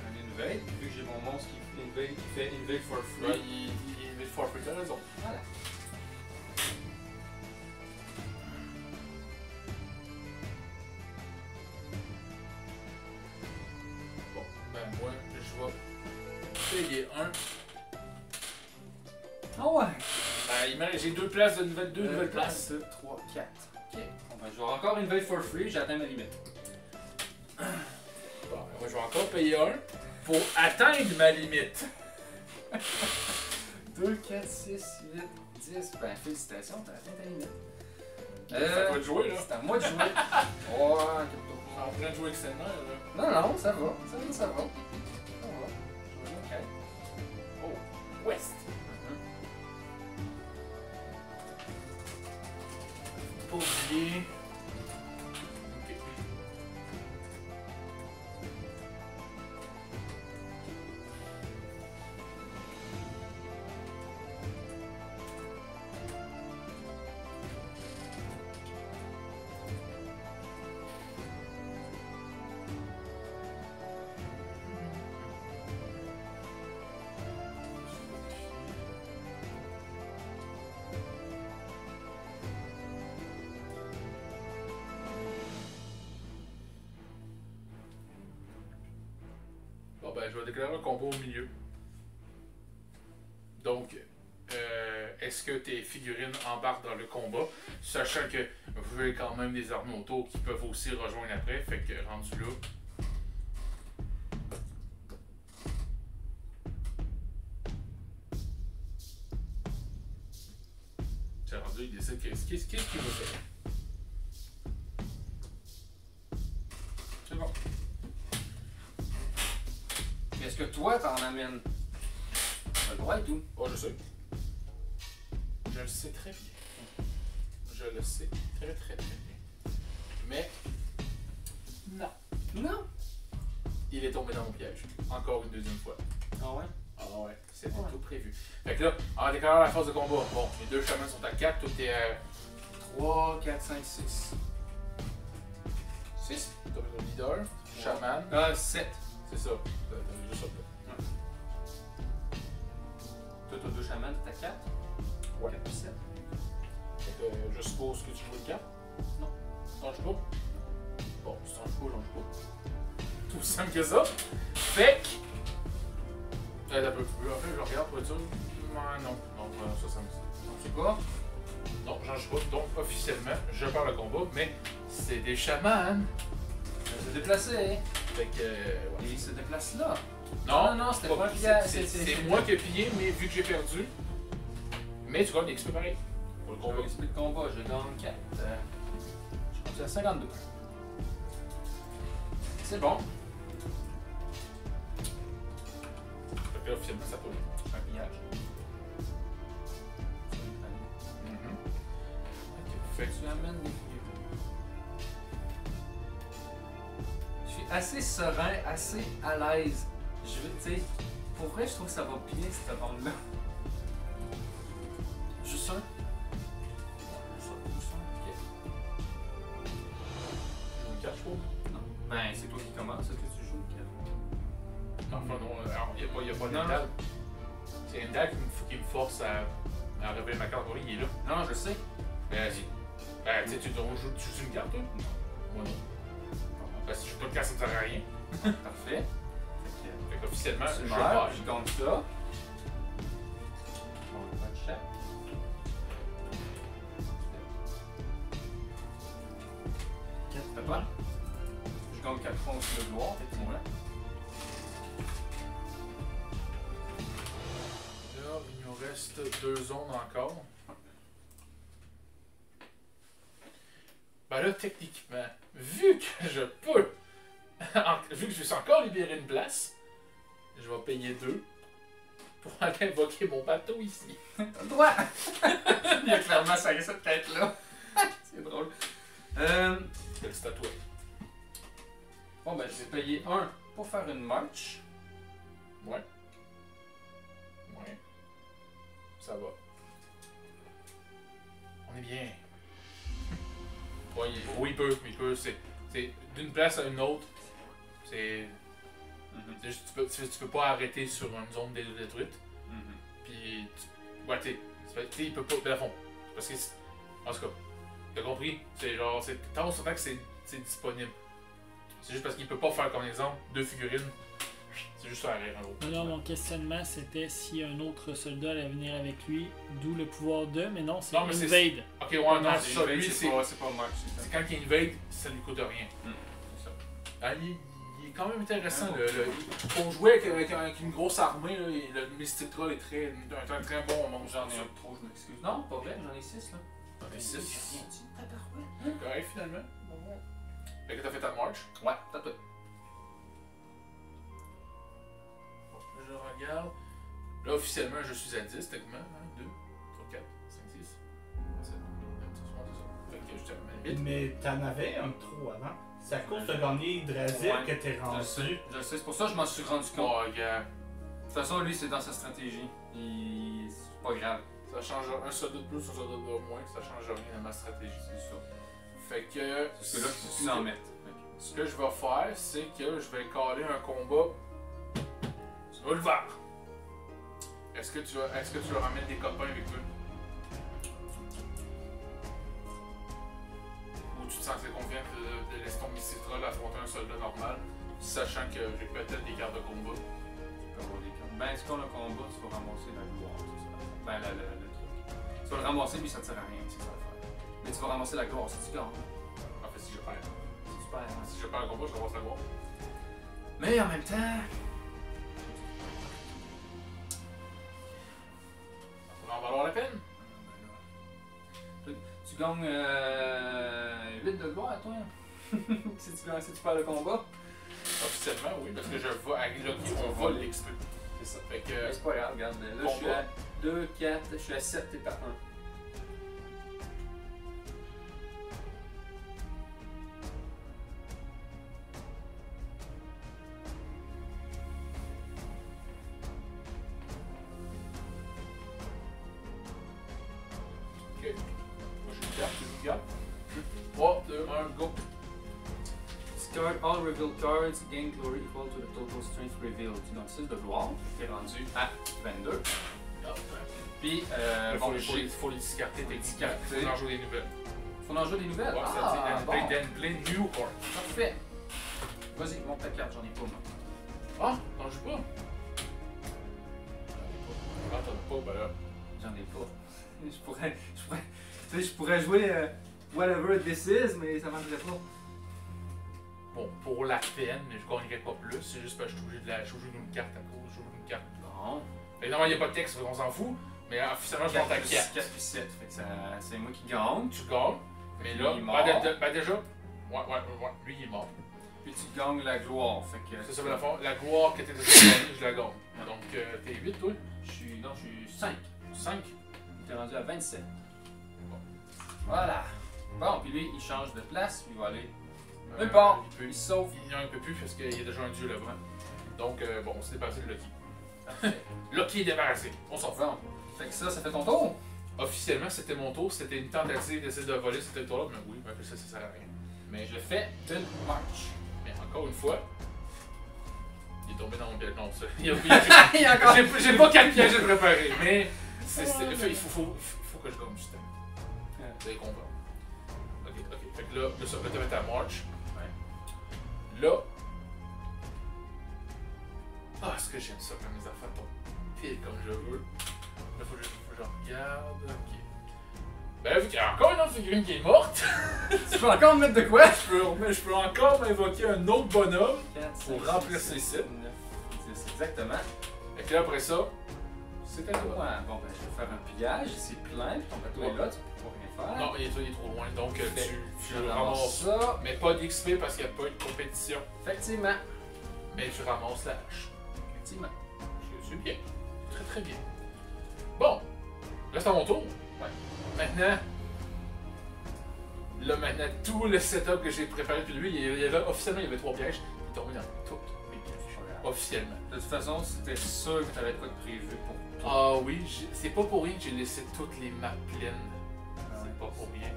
Un invade, vu que j'ai mon monstre qui fait invade for free. Ouais, il est forfait, t'as raison. Voilà. Bon, ben moi, je vais payer un. Ah ouais! J'ai deux places de deux nouvelles places. 2, 3, 4. Ok. Bon, ben, je vais encore invade for free, j'ai atteint ma limite. Bon, ben, moi, je vais encore payer un pour atteindre ma limite. 2, 4, 6, 8, 10. Ben, félicitations, t'as atteint ta limite. Ça va te jouer, là. C'est à moi de jouer. Ouais, Je suis en train de jouer avec Senna, là. non, non, ça va. Ça va. Je vais jouer, ok. West. Faut pas oublier. Ok. ben, je vais déclarer un combat au milieu. Donc, est-ce que tes figurines embarquent dans le combat, sachant que vous avez quand même des armes autour qui peuvent aussi rejoindre après, fait que rendu là. C'est rendu, il décide qu'est-ce qu'il veut faire. C'est bon. Est-ce que toi, t'en amènes? T'as le droit et tout. Oh, je sais. Je le sais très bien. Je le sais très bien. Mais, non. Non. Il est tombé dans mon piège. Encore une deuxième fois. Ah ouais? Ah ouais, c'était tout prévu. Fait que là, en déclarant la phase de combat, bon, les deux chamans sont à 4, toi t'es à 3, 4, 5, 6. 6. T'as le leader, chaman. 7. C'est ça. T'as juste ça. Toi, t'as 2 chamans, t'as 4. Ouais. 4 plus 7. Fait que je suppose que tu joues le 4. Non. T'en joues pas? Bon, si t'en joues pas, j'en joue pas. Tout simple que ça. Fait que. Un peu plus. En fait, je regarde pour être sûr. Non, ça me dit. Je sais pas. Non, j'en joue pas. Donc, officiellement, je perds le combat, mais c'est des chamans. Il s'est déplacé. Fait que. Ouais. Et il se déplace là. Non, c'était pas pillé. C'est moi qui ai pillé, mais vu que j'ai perdu. Mais tu gagnes XP pareil. Pour le On va combat. expliquer le combat, je gagne 4. Je suis rendu à 52. C'est bon. Fait que là, officiellement, ça tourne. Un pillage. Fait que Tu amènes des figurines. Je suis assez serein, assez à l'aise. Je veux, tu sais, pour vrai, je trouve que ça va bien cette ronde-là. Juste un? Ouais, juste un. Ok. je joue une carte, je trouve. Non. Ben, c'est toi qui commences, est-ce que tu joues le Enfin, non, alors, il n'y a pas Non. de dalle. C'est une dalle qui me force à révéler ma carte. Oui, il est là. Non, je sais. Mais vas-y. Ben, tu sais, tu joues une carte, toi? Moi, non. Ben, si je joue pas de carte, ça ne sert à rien. Parfait. Fait qu'officiellement, Tu je meurs, perds. je gagne ça. Bon, pas de chat. Fais pas. Je gagne 4 points aussi de gloire, effectivement. Là, il nous reste 2 zones encore. Ben là, techniquement, vu que je peux, vu que je suis encore libérer une place, je vais payer 2 pour aller invoquer mon bateau ici. T'as le droit! Il a clairement serré cette tête-là. C'est drôle. Quelle statue? Bon, ben, je vais payer 1 pour faire une marche. Ouais. Ouais. Ça va. On est bien. Ouais, oui, il peut. C'est d'une place à une autre. C'est juste, tu peux pas arrêter sur une zone détruite. Puis, ouais, tu sais, il peut pas, ben, à fond. Parce que, en tout cas, t'as compris? C'est genre, tant que c'est disponible. C'est juste parce qu'il peut pas faire, comme exemple, 2 figurines. C'est juste arrêter un autre. Non, mon questionnement c'était si un autre soldat allait venir avec lui, d'où le pouvoir de, mais non, c'est Non, mais c'est- invade. Ok, ouais, non, c'est ça. Lui, c'est pas marche. c'est quand il invade, ça lui coûte rien. C'est ça. Ah, il est quand même intéressant. Pour jouer avec une grosse armée, là, le Mystic Troll est un très bon monstre. J'en ai un trop, je m'excuse. Non, pas vrai, j'en ai 6 là. J'en ai 6. Tabarouette. Correct, finalement. Fait que t'as fait ta march. Ouais, t'as tout. Je regarde. Là, officiellement, je suis à 10, techniquement. 1, 2, 3, 4, 5, 6, 7, 8, 9, 10, 11, 12. Fait que je termine à 8. Mais t'en avais un trou avant. C'est à cause de gagner Hydrasil Ouais, que t'es rendu. Je le sais, c'est pour ça que je m'en suis rendu compte. Oh, gars. De toute façon, lui, c'est dans sa stratégie. C'est pas grave. Ça change un soldat de plus, un soldat de moins, ça change rien à ma stratégie. C'est ça. Fait que. C'est là qu'il faut plus en mettre. Ce que je vais faire, c'est que je vais caler un combat sur Ulvar. Est-ce que tu leur ramènes des copains avec eux? Ou tu te sens très confiant de laisser ton Mystic Troll affronter un soldat normal? sachant que j'ai peut-être des cartes de combat. Tu peux avoir des cartes. Ben, si tu as le combat, tu vas ramasser la gloire, c'est ça. Ben, le truc. Tu vas le ramasser, puis ça te sert à rien, c'est ça l'affaire. Mais tu vas ramasser la gloire si tu gagnes. En fait, si je perds. C'est super, hein. Si je perds le combat, je ramasse la gloire. Mais en même temps. Ça pourrait en valoir la peine. Tu gagnes 8 de gloire, toi. si tu perds le combat. Officiellement, oui, parce que je vais avec Lucky, on vole l'XP. C'est ça. Fait que. C'est pas grave, regarde. Là, je suis à 2, 4, je suis à 7, t'es à 1. Ok. Moi, j'ai une carte, tu joues une carte. 3, 2, 1, go. Discard all revealed cards, gain glory equal to the total strength revealed. Tu gagnes 6 de gloire, t'es rendu à 22. Puis, bon, Il faut les discarter, t'es discarté. discarter. Faut en jouer des nouvelles. Faut en jouer des nouvelles. Ouais, ça Ah, dit bon. plein new cards. Parfait. Vas-y, monte ta carte, j'en ai pas, moi. Ah, t'en joues pas? Ah, t'en as pas, ben là. J'en ai pas. Je pourrais jouer whatever this is, mais ça marcherait pas. Bon, pour la peine, mais je gagnerais pas plus. C'est juste parce que je suis obligé d'une carte à cause. Je suis obligé d'une carte. Bon. Évidemment, il n'y a pas de texte, on s'en fout. Mais officiellement, je monte à 4. 4 puis 7, fait que c'est moi qui gagne. Tu gagnes. Mais là, Il est mort. ben déjà, ouais, lui il est mort. Puis tu gagnes la gloire, fait que... C'est ça, dans le fond, la gloire que t'es déjà gagnée, je la gagne. Donc, t'es 8, toi? Je suis 5. 5. T'es rendu à 27. Voilà. Bon, puis lui, il change de place, puis il va aller... Nulle part. Il se sauve. Il ne peut plus parce qu'il y a déjà un dieu là-bas. Donc, bon, on s'est débarrassé de Lucky. Parfait. Lucky est débarrassé. On s'en fout. Bon. Fait que ça fait ton tour. Officiellement, c'était mon tour. C'était une tentative d'essayer de voler cet tour-là, mais oui, ben, ça sert à rien. Mais, Je fais une marche. mais encore une fois, il est tombé dans mon piège. Non, ça. Il y a Il y a encore... J'ai pas 4 pièges à préparer, mais il faut que je gagne du temps. Vous allez comprendre. Ok. Fait que là, ça va te mettre à march. Ouais. Là. Ah, est-ce que j'aime ça quand mes affaires tombent pile comme je veux. Là, faut que je regarde. Ok. Ben, vu qu'il y a encore une autre figurine qui est morte, Tu peux encore me mettre de quoi? je peux encore m'invoquer un autre bonhomme 4, pour remplir ces sites. 9, 10, exactement. Et que là, après ça, c'est à Ouais, toi. bon, ben, je vais faire un pillage. C'est plein, puis ton bateau est là, tu peux pas rien faire. Non, il est trop loin, donc tu je ramasses ramasse ça. mais pas d'XP parce qu'il n'y a pas eu de compétition. Effectivement. Mais tu ramasses la hache. Effectivement. Je suis bien. Très très bien. Bon, là c'est à mon tour. Ouais. Maintenant, tout le setup que j'ai préparé depuis lui, officiellement il y avait 3 pièges. Il est tombé dans tous mes pièges. Officiellement. De toute façon, c'était sûr que t'avais pas de prévu pour toi. Ah oui, c'est pas pour rien que j'ai laissé toutes les maps pleines. C'est pas pour rien.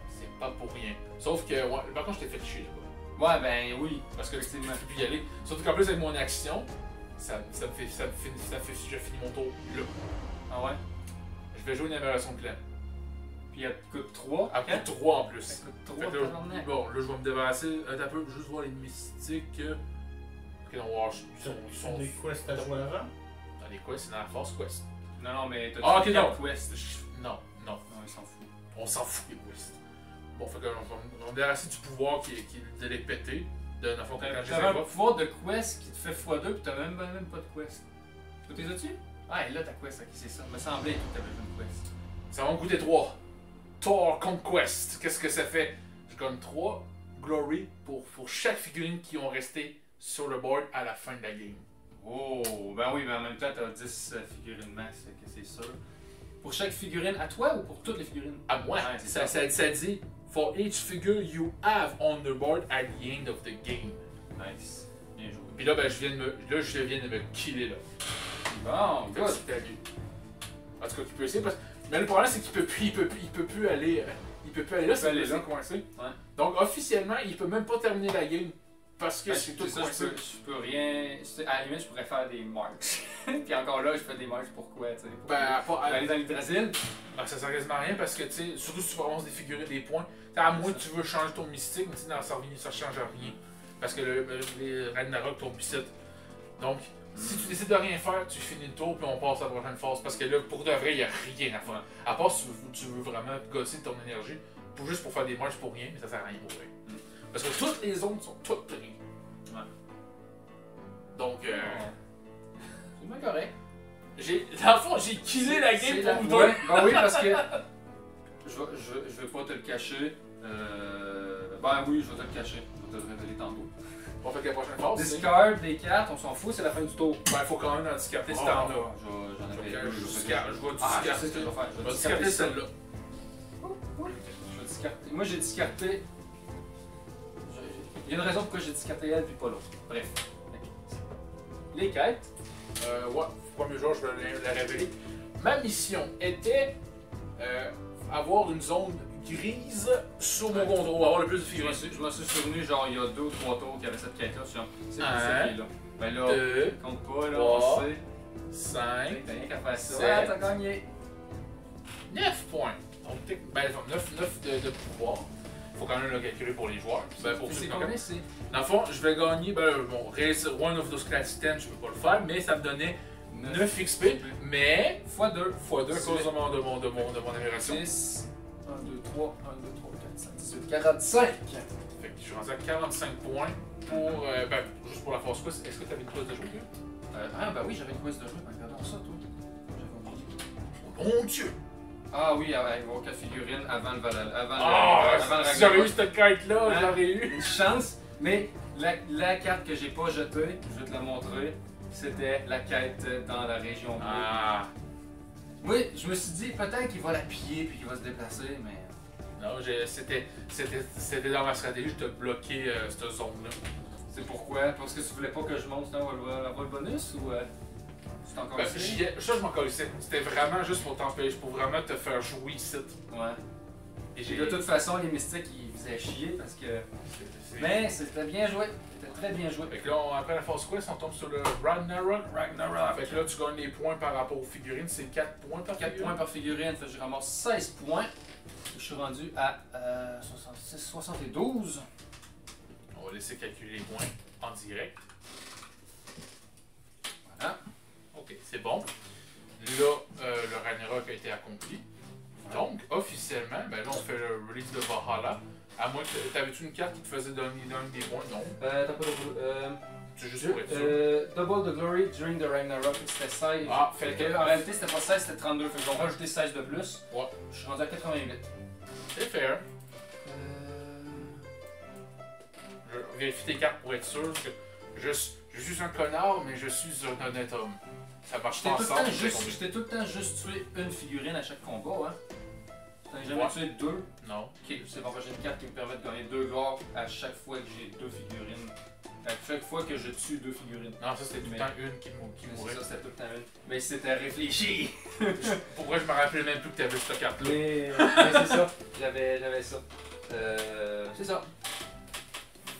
C'est pas pour rien. Sauf que, ouais, par contre, je t'ai fait chier là-bas. Ouais, ben oui. Parce que je peux plus y aller. Surtout qu'en plus, avec mon action, je finis mon tour là. Ah ouais? Je vais jouer une aberration clan. Puis elle te coûte 3. À coût 3 en plus. Ça coûte Fait 3 que là, bon, là, je vais me débarrasser un peu, juste voir les mystiques. Ok, non, wow, ils sont Des quests à jouer avant? dans les quests, c'est dans la force quest. Non, mais t'as Ah, ok, fait non. quest. Non. Non, il s'en fout. On s'en fout des quests. Bon, fait que on va me débarrasser du pouvoir de les péter. De la fois quand j'ai T'avais un pouvoir de quest qui te fait x2 pis t'as même pas de quest. Tu t'es dessus? Ah, et là ta quest, ok, c'est ça. Il me semblait que t'avais une quest. Ça va me coûter 3. Thor Conquest. Qu'est-ce que ça fait? Je gagne 3 glory pour chaque figurine qui ont resté sur le board à la fin de la game. Oh, ben oui, mais en même temps t'as 10 figurines max, fait que c'est sûr. Pour chaque figurine, à toi ou pour toutes les figurines? À moi. Ouais, c'est Ça dit for each figure you have on the board at the end of the game. Nice. Bien joué. Puis là, ben, je viens de me killer là. Bon, Fait que good. c'était lui. En tout cas, il peut essayer parce que. Mais le problème, c'est qu'il peut plus aller. Il peut plus aller là, c'est aller là. coincé. Ouais. Donc officiellement, il peut même pas terminer la game parce que Ben, c'est tout ça, coincé. je peux rien. À la limite, je pourrais faire des marches. Puis encore là, je fais des marches pourquoi, tu sais? Pour aller dans l'Hydrasil. Ben, ça sert quasiment à rien parce que, tu sais, surtout si tu ramasses des figurines, des points, t'sais, à moins que tu veux changer ton mystique, mais tu sais, ça change rien. Parce que les Ragnarok tombent ici. Donc, si tu décides de rien faire, tu finis le tour puis on passe à la prochaine phase. Parce que là, pour de vrai, il n'y a rien à faire. À part si tu veux vraiment gosser de ton énergie, juste pour faire des marches pour rien, mais ça sert à rien pour vrai. Parce que toutes les zones sont toutes prises. Ouais. Donc, C'est bien correct. dans le fond, j'ai killé la game C'est pour la... vous deux. Ouais, ben oui, parce que je vais pas te le cacher. Ben oui, je vais te le cacher. Je vais te le révéler tantôt. On fait que la prochaine phase, c'est... Discard des cartes, on s'en fout, c'est la fin du tour. Ben, il faut quand même en discarter si t'en as. J'en avais deux. Je vais je sais discarter. ce que je vais faire. Je vais discarter celle-là. Je vais discarter. Moi j'ai discarté. Il y a une raison pourquoi j'ai discarté elle puis pas l'autre. Bref. Les quêtes. Ouais, premier jour, je vais la révéler. Ma mission était avoir une zone grise sur mon contrôle, avoir le plus de Je figurines. me suis souvenu, genre il y a 2 ou 3 tours qu'il y avait cette quête-là. C'est pour ça qui est là. Ben là, 2, compte pas, là, trois, on sait. 5, T'as rien qu'à faire ça. sept. Ouais, t'as gagné. 9 points. Donc, ben, 9 de pouvoir. Faut quand même le calculer pour les joueurs. Ben, pour ceux C'est qui combien c'est? Dans le fond, je vais gagner, ben, bon, Raise One of those Class 10, je peux pas le faire, mais ça me donnait 9 XP, mais X2. x2 à cause de mon amélioration. 6, 1, 2, 3, 1, 2, 3, 4, 5, 18, 45. Fait que je suis rendu à 45 points pour, ben, juste pour la phase quiz. Est-ce que tu avais une quiz de jeu, là? Ah, bah oui, j'avais une quiz de jeu. Ben, regardons ça, toi. J'avais oublié. Mon Dieu! Ah oui, il va y avoir 4 figurines avant le Valhalla. Ah, avant le si j'avais eu Ragnarok. cette carte-là, Hein? j'aurais eu. Une chance, mais la carte que j'ai pas jetée, je vais te la montrer, c'était la quête dans la région bleue. Ah! Oui, je me suis dit peut-être qu'il va la piller puis qu'il va se déplacer, mais. Non, c'était dans ma stratégie de bloquer cette zone-là. C'est pourquoi? Parce que tu voulais pas que je monte un vol bonus ou c'est encore Ben, essayé? ça, je m'en connaissais. C'était vraiment juste pour t'empêcher, pour vraiment te faire jouer ici. Ouais. Et Et de toute façon, les mystiques ils faisaient chier parce que. Mais c'était bien joué. C'était très bien joué. Fait que là, après la phase quest, on tombe sur le Ragnarok. Ragnarok. Fait que là, tu gagnes des points par rapport aux figurines. C'est 4 points par 4 figurine. points par figurine, fait que je ramasse 16 points. Je suis rendu à 66, 72. On va laisser calculer les points en direct. Voilà. Ok, c'est bon. Là, le Ragnarok a été accompli. Donc, officiellement, ben là, on fait le release de Valhalla. À moins que. T'avais-tu une carte qui te faisait donner des points? Non. T'as pas de. C'est juste pour être sûr. Double the glory during the Ragnarok, c'était 16. Ah, Fait fait que, que. en réalité, c'était pas 16, c'était 32. Fait que j'ai rajouté 16 de plus. Ouais. Je suis rendu à 88. C'est fair. Je vérifie tes cartes pour être sûr que je suis un connard, mais je suis un honnête homme. Ça marche pas ensemble. Je t'ai tout le temps juste tué une figurine à chaque combat, hein. T'en as jamais Ouais. tué 2. Non. Ok, c'est bon, j'ai une carte qui me permet de gagner 2 gloires à chaque fois que j'ai 2 figurines. À chaque fois que je tue 2 figurines. Non, ça c'était tout le Mais- temps une qui Mais mourait. c'est ça, c'était tout le temps une. Mais c'était réfléchi. Pourquoi je me rappelais même plus que t'avais cette carte-là? Mais c'est ça, j'avais ça. C'est ça.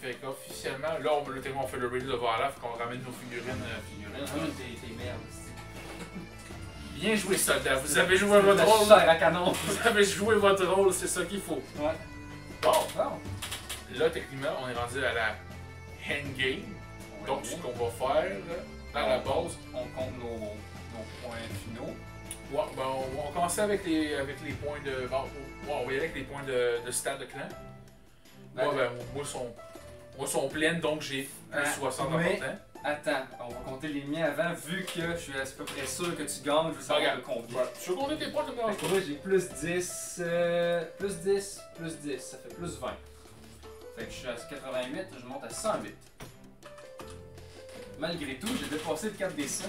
Fait qu'officiellement, là, on fait le release de Valhalla, fait qu'on ramène nos figurines. Figurines, t'es merde. Bien joué, soldat. Vous avez joué votre La rôle. chair à canon. Vous avez joué votre rôle, c'est ça qu'il faut. Ouais. Bon, Bon. là, techniquement, on est rendu à la endgame. Donc, ce qu'on va faire, à la base, On compte nos points finaux. ouais, ben, on va commencer avec les points de. Bon, ouais, on va y aller avec les points de stade de clan. Ben, Ouais, ben, moi, sont pleines, donc j'ai plus 60 en mais- portant. Attends, on va compter les miens avant, vu que je suis à peu près sûr que tu gagnes, je veux savoir Regarde. de combien. Ouais. Tu veux compter tes points, ça me dérange Fait pas. que moi j'ai plus 10, plus 10, plus 10, ça fait plus 20. Fait que je suis à 88, je monte à 108. Malgré tout, j'ai dépassé le 4 des 100.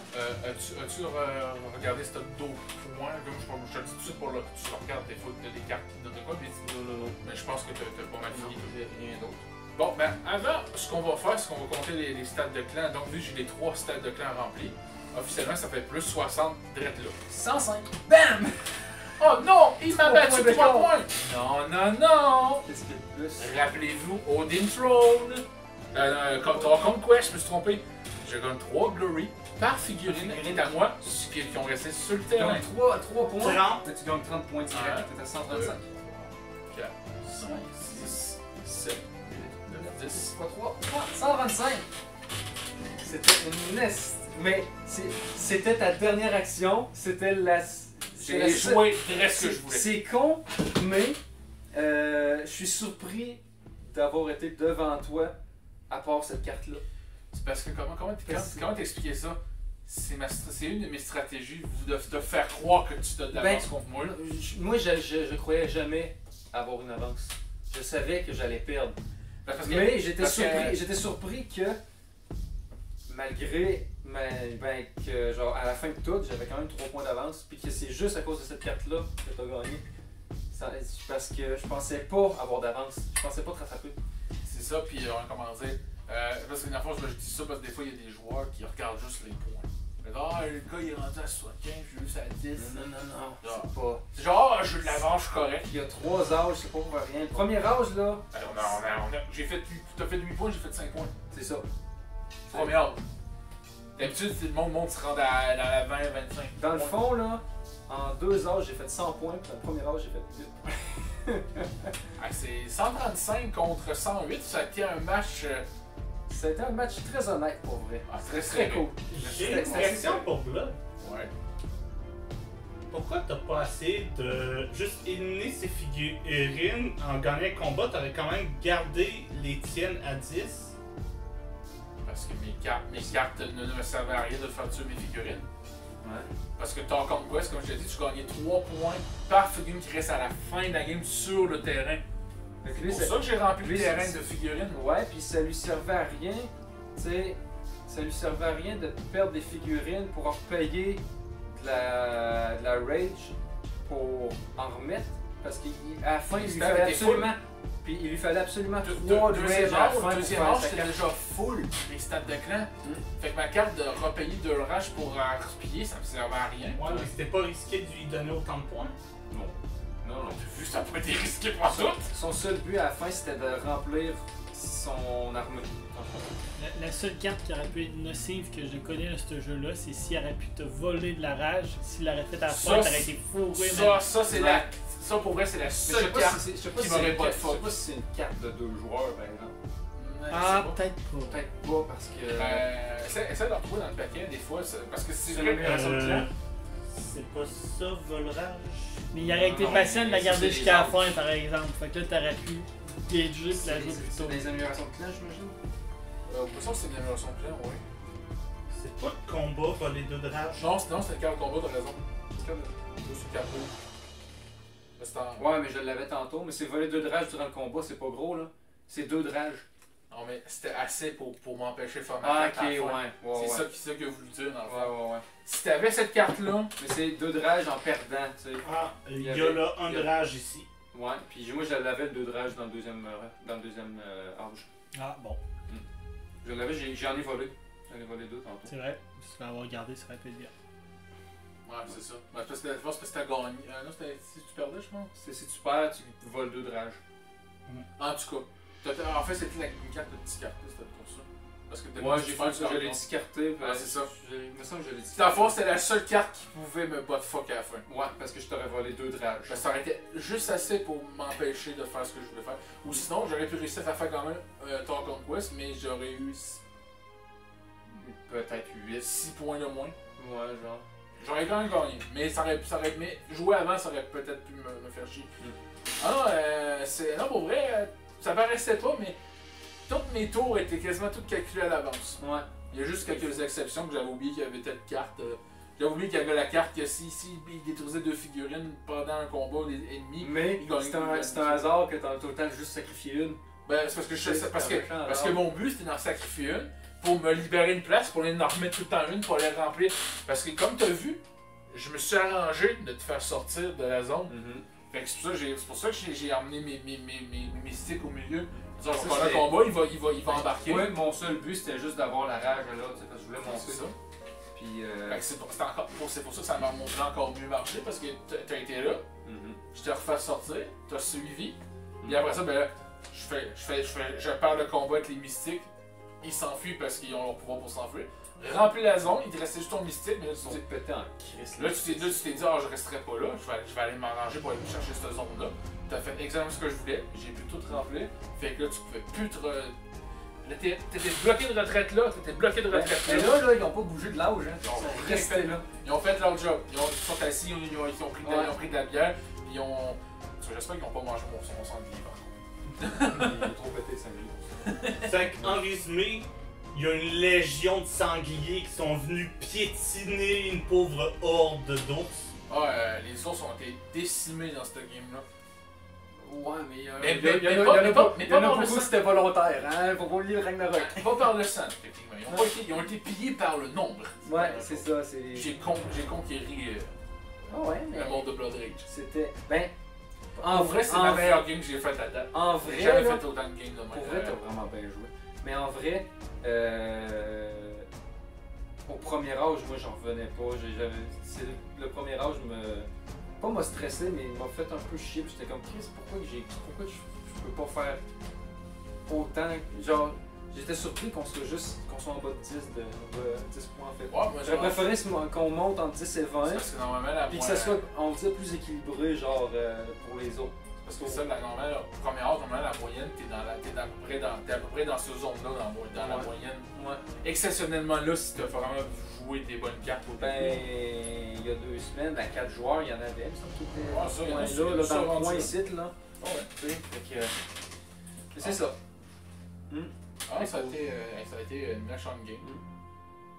As-tu regardé ce d'autres points? Comme je te le dis tout de suite pour que tu regardes des fois, t'as des cartes qui te donnent de quoi, mais je pense que t'as pas mal fini. Rien d'autre. Bon, ben, avant, ce qu'on va faire, c'est qu'on va compter les stades de clan. Donc, vu que j'ai les 3 stades de clan remplis, officiellement, ça fait plus 60 drette là. 105. BAM! Oh non! Il m'a 3 battu points de 3 quart. points! Non, non, non! Qu'est-ce qu'il y a de plus? Rappelez-vous, Odin Throne! Conquest, je me suis trompé. Je gagne 3 Glory par figurine qui est à moi, qui ont resté sur le Tu terrain. gagnes 3 points. 30. Mais tu gagnes 30 points direct, Ouais. t'es à 135. 4, 5, 6, 7, 8, 10. Fois 3, 125. C'était une nest. Mais c'était ta dernière action. C'était la. J'ai joué très ce que je voulais. C'est con, mais je suis surpris d'avoir été devant toi à part cette carte-là. C'est parce que comment t'expliquer ça? C'est une de mes stratégies de te faire croire que tu as de l'avance contre moi. Moi, je croyais jamais avoir une avance. Je savais que j'allais perdre. Mais j'étais surpris que malgré que genre à la fin de tout, j'avais quand même 3 points d'avance, puis que c'est juste à cause de cette carte-là que tu as gagné. Parce que je pensais pas avoir d'avance. Je pensais pas te rattraper. C'est ça, puis comment dire. Parce que la fois, je dis ça parce que des fois, il y a des joueurs qui regardent juste les points. Ah, le gars il est rendu à 75, j'ai eu ça à 10. Non, c'est pas. C'est genre, ah, je veux de l'avance, je suis correct. Il y a 3 âges, c'est pas pour rien. Le premier âge là. T'as fait 8 points, j'ai fait 5 points. C'est ça. Premier âge. D'habitude, le monde se rend dans la 20, 25. Dans le fond là, en 2 âges j'ai fait 100 points, puis dans le premier âge j'ai fait 8. C'est 135 contre 108, ça a été un match. C'était un match très honnête pour vrai. C'était très cool. J'ai une question pour Blood. Ouais. Pourquoi t'as pas essayé de juste éliminer ces figurines en gagnant un combat? T'aurais quand même gardé les tiennes à 10. Parce que mes cartes ne me servaient à rien de faire tuer mes figurines. Ouais. Parce que Talk Conquest, comme je t'ai dit, tu gagnais 3 points par figurine qui reste à la fin de la game sur le terrain. C'est pour ça que j'ai rempli le terrain de figurines. Ouais, puis ça lui servait à rien, tu sais, ça lui servait à rien de perdre des figurines pour en repayer de la rage pour en remettre, parce qu'à la fin, il lui fallait absolument, puis il lui fallait absolument 3 de rage à la fin. Deuxième âge, c'était déjà full les stats de clan. Fait que ma carte de repayer de rage pour en respier, ça me servait à rien. Ouais, mais c'était pas risqué de lui donner autant de points. Non. Non, non. T'as vu, ça pourrait être risqué pour tout. Son seul but à la fin, c'était de remplir son armure. La seule carte qui aurait pu être nocive que je connais de ce jeu-là, c'est s'il aurait pu te voler de la rage. S'il l'aurait fait à la fin, t'aurais été fourré. Ça pour vrai, c'est la seule carte qui m'aurait pas de fuck. Je sais pas si c'est une carte de 2 joueurs, par exemple. Ah, peut-être pas. Peut-être pas, parce que... Essaye de le retrouver dans le paquet des fois, parce que c'est C'est vrai. l'amélioration de clan. C'est pas ça, Volrage. Mais il aurait été Non, patient de la mais garder c'est jusqu'à la des fin, par exemple. Fait que là, t'aurais pu gager pis la jouer plus C'est tôt. des améliorations de clan, j'imagine? Pour ça, c'est une amélioration de clan, oui. C'est pas de combat, pas les deux de rage. Non, c'est une carte de combat, t'as raison. C'est une carte de. Ouais, mais je l'avais tantôt, mais c'est voler 2 de rage durant le combat, c'est pas gros, là. C'est 2 de rage. Non, mais c'était assez pour m'empêcher de faire ma Ah, carte ok, à la fin. ouais. C'est ça qu'il a voulu dire dans le fond. Ouais. Si t'avais cette carte-là, Mais c'est 2 de rage en perdant, tu sais. Ah, il y a avait- là un de rage ici. Ouais, puis moi je l'avais le 2 de rage dans le deuxième âge. Ah, bon. Je l'avais, j'en ai volé. J'en ai volé 2 tantôt. C'est vrai. Si tu l'avoir gardé, ça aurait pu être bien. ouais, c'est ça. Ben, parce que c'était gagné. Non, c'était si tu perdais, je pense. C'est si tu perds, tu voles 2 de rage. En tout cas, en fait, c'était une carte de discardée, c'était pour ça. Parce que Moi j'ai fait ça, je l'ai discarté. Ah, c'est ça. Il me semble que je l'ai Dans le discarté. fond, c'était la seule carte qui pouvait me bot fuck à la fin. Ouais, parce que je t'aurais volé 2 de rage. Parce que ça aurait été juste assez pour m'empêcher de faire ce que je voulais faire. Ou sinon, j'aurais pu réussir à faire quand même Talk Conquest, mais j'aurais eu Peut-être 8. 6 points de moins. Ouais, genre. J'aurais quand même gagné. Mais mais jouer avant, ça aurait peut-être pu me faire chier. Ah non, non, pour vrai, ça paraissait pas, mais tous mes tours étaient quasiment tous calculés à l'avance. Ouais. Il y a juste quelques exceptions que j'avais oublié qu'il y avait telle carte. J'avais oublié qu'il y avait la carte que si il détruisait 2 figurines pendant un combat des ennemis. Mais il gagnait c'est un hasard que t'as au total juste sacrifié une. Ben, c'est parce que méchant, parce que mon but c'était d'en sacrifier une pour me libérer une place, pour les en remettre tout le temps une, pour les remplir. Parce que comme tu as vu, je me suis arrangé de te faire sortir de la zone. Fait que c'est pour ça que j'ai emmené mes sticks au milieu. Disons, Ça, pendant le c'est- combat, il va embarquer. Ouais, mon seul but c'était juste d'avoir la rage là, tu sais, parce que je voulais C'est monter ça. Puis Fait que c'est pour ça que ça m'a montré encore mieux marcher parce que t'as été là, je t'ai refait sortir, t'as suivi. Et après ça, ben là, je perds le combat avec les mystiques. Ils s'enfuient parce qu'ils ont leur pouvoir pour s'enfuir. Remplis la zone, il te restait juste ton mystique, mais là tu ils t'es sont pétés en crise. là, tu t'es dit, ah, je resterai pas là, je vais aller m'arranger pour aller chercher cette zone-là. T'as fait exactement ce que je voulais, j'ai pu tout remplir. Fait que là, tu pouvais plus Là, t'étais bloqué de retraite là, t'étais bloqué de retraite Mais là. là, ils n'ont pas bougé de l'âge. Hein. Ils ont Ils sont rien restés fait. là. Ils ont fait leur job. Ils sont assis, ils ont pris de la bière, puis ils ont. J'espère qu'ils n'ont pas mangé mon sanglier par contre. Il est trop pété, ça. C'est qu'en résumé, il y a une légion de sangliers qui sont venus piétiner une pauvre horde d'ours. Ah, les ours ont été décimés dans cette game-là. Ouais, mais il y en Mais a pas pas par le beaucoup sang. c'était volontaire. Hein. Faut pas oublier le Ragnarok. Pas par le sang, effectivement. Ils ont été pillés par le nombre. Ouais, c'est ça. C'est... J'ai conquéri Ah ouais, mais le monde de Blood Rage. c'était... Ben... En vrai, c'est la meilleure game que j'ai faite à date. En J'ai vrai, jamais là, fait autant de games de pour vrai, t'as vraiment bien joué. Mais en vrai, au premier âge, moi, j'en revenais pas. C'est le premier âge pas m'a stressé, mais il m'a fait un peu chier. Puis j'étais comme, Chris, pourquoi je peux pas faire autant? Genre, j'étais surpris qu'on soit en bas de 10 points en fait. Ouais, moi, J'aurais préféré qu'on monte entre 10 et 20. parce que normalement, la Puis que ça soit, on va dire, plus équilibré, genre, pour les autres. Parce que ça, normalement, première heure, normalement, la moyenne, t'es à peu près dans cette zone-là, dans la Ouais. moyenne. Ouais. Exceptionnellement là, si t'as vraiment joué des bonnes cartes au Ben, début. il y a 2 semaines, à 4 joueurs, il y en avait, il me semble, qui étaient Ouais, ça, il y en a dans ça, ce coin-là, ça, dans le rendu coin là. ici, là. Ah ouais. Tu sais, fait que... C'est ça. Ah, ça a été une méchante game.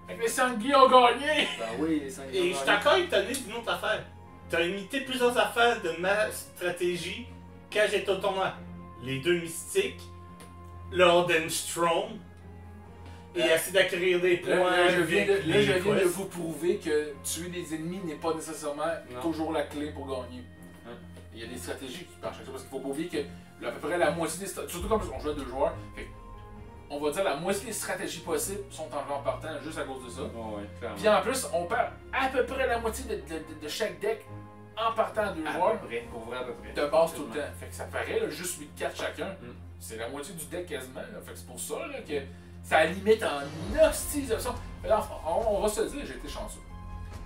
Fait que les sangliers ont gagné! Ben oui, les 5 Et je suis encore étonné d'une autre affaire. T'as imité plusieurs affaires de ma stratégie quand j'étais au tournoi. Les 2 mystiques, l'Ordenstrom, et essayer d'acquérir des points. Là, je viens avec de les quests. vous prouver que tuer des ennemis n'est pas nécessairement Non. toujours la clé pour gagner. Il y a des stratégies qui marchent avec ça, parce qu'il faut pas oublier que à peu près la moitié des stratégies, surtout comme on joue à 2 joueurs, fait, on va dire la moitié des stratégies possibles sont en partant juste à cause de ça. Oh, ouais, clairement. Puis en plus, on perd à peu près la moitié de chaque deck en partant à 2 À joueurs peu près, pour vrai, à peu près. de base tout le temps. Fait que ça paraît là, juste 8 cartes chacun. Mm. C'est la moitié du deck quasiment. Là. Fait que c'est pour ça là, que ça limite en hostie de options. Mais là, on va se le dire, j'ai été chanceux.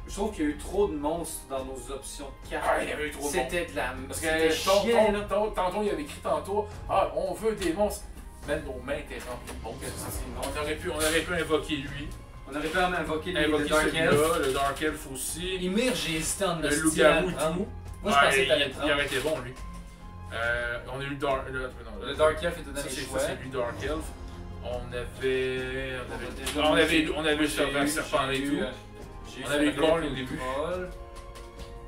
Je trouve qu'il y a eu trop de monstres dans nos options de cartes. Ah, il y avait eu trop de C'était de la... Parce C'était que chiant, là. tantôt, il avait écrit tantôt, ah, on veut des monstres. Même nos mains étaient remplies de monstres. On aurait pu invoquer lui. On aurait pu invoquer le Invoquer Dark Elf. celui-là, le Dark Elf aussi. Ymir, j'ai hésité en Le hostie loup-garou à et prendre. tout. Moi, je pensais que t'allais le Il prendre. aurait été bon, lui. On a eu le Dark... Le Dark Elf était dans Ça, les c'est choix. ça, c'est lui, Dark Elf. On avait le serpent et tout. On avait eu Korn au début.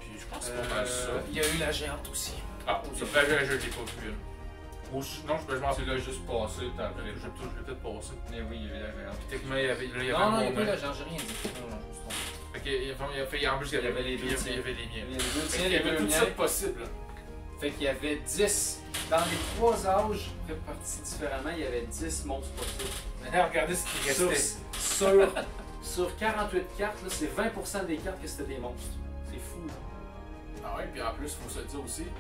Puis je pense que c'est pas mal ça. Il y a eu la géante aussi. Ah, ça fait que je l'ai pas vu. Là. Non, je m'en Tu l'as juste passé, t'as Je l'ai peut-être passé. Mais oui, il y avait la géante. Puis techniquement, il y avait Non, non, il n'y a un pas eu moment. la géante, j'ai rien dit. Non, non, je me suis trompé. Fait qu'il y a en plus, il y avait les miens. Il y avait les deux Fait tiens, qu'il y les avait deux tout miens. ça de possible. Fait qu'il y avait 10. Dans les 3 âges répartis différemment, il y avait 10 monstres possibles. Maintenant, regardez ce qui Sur, restait. sur 48 cartes, là, c'est 20% des cartes que c'était des monstres. C'est fou. Là. Ah ouais, puis en plus, il faut se le dire aussi, vu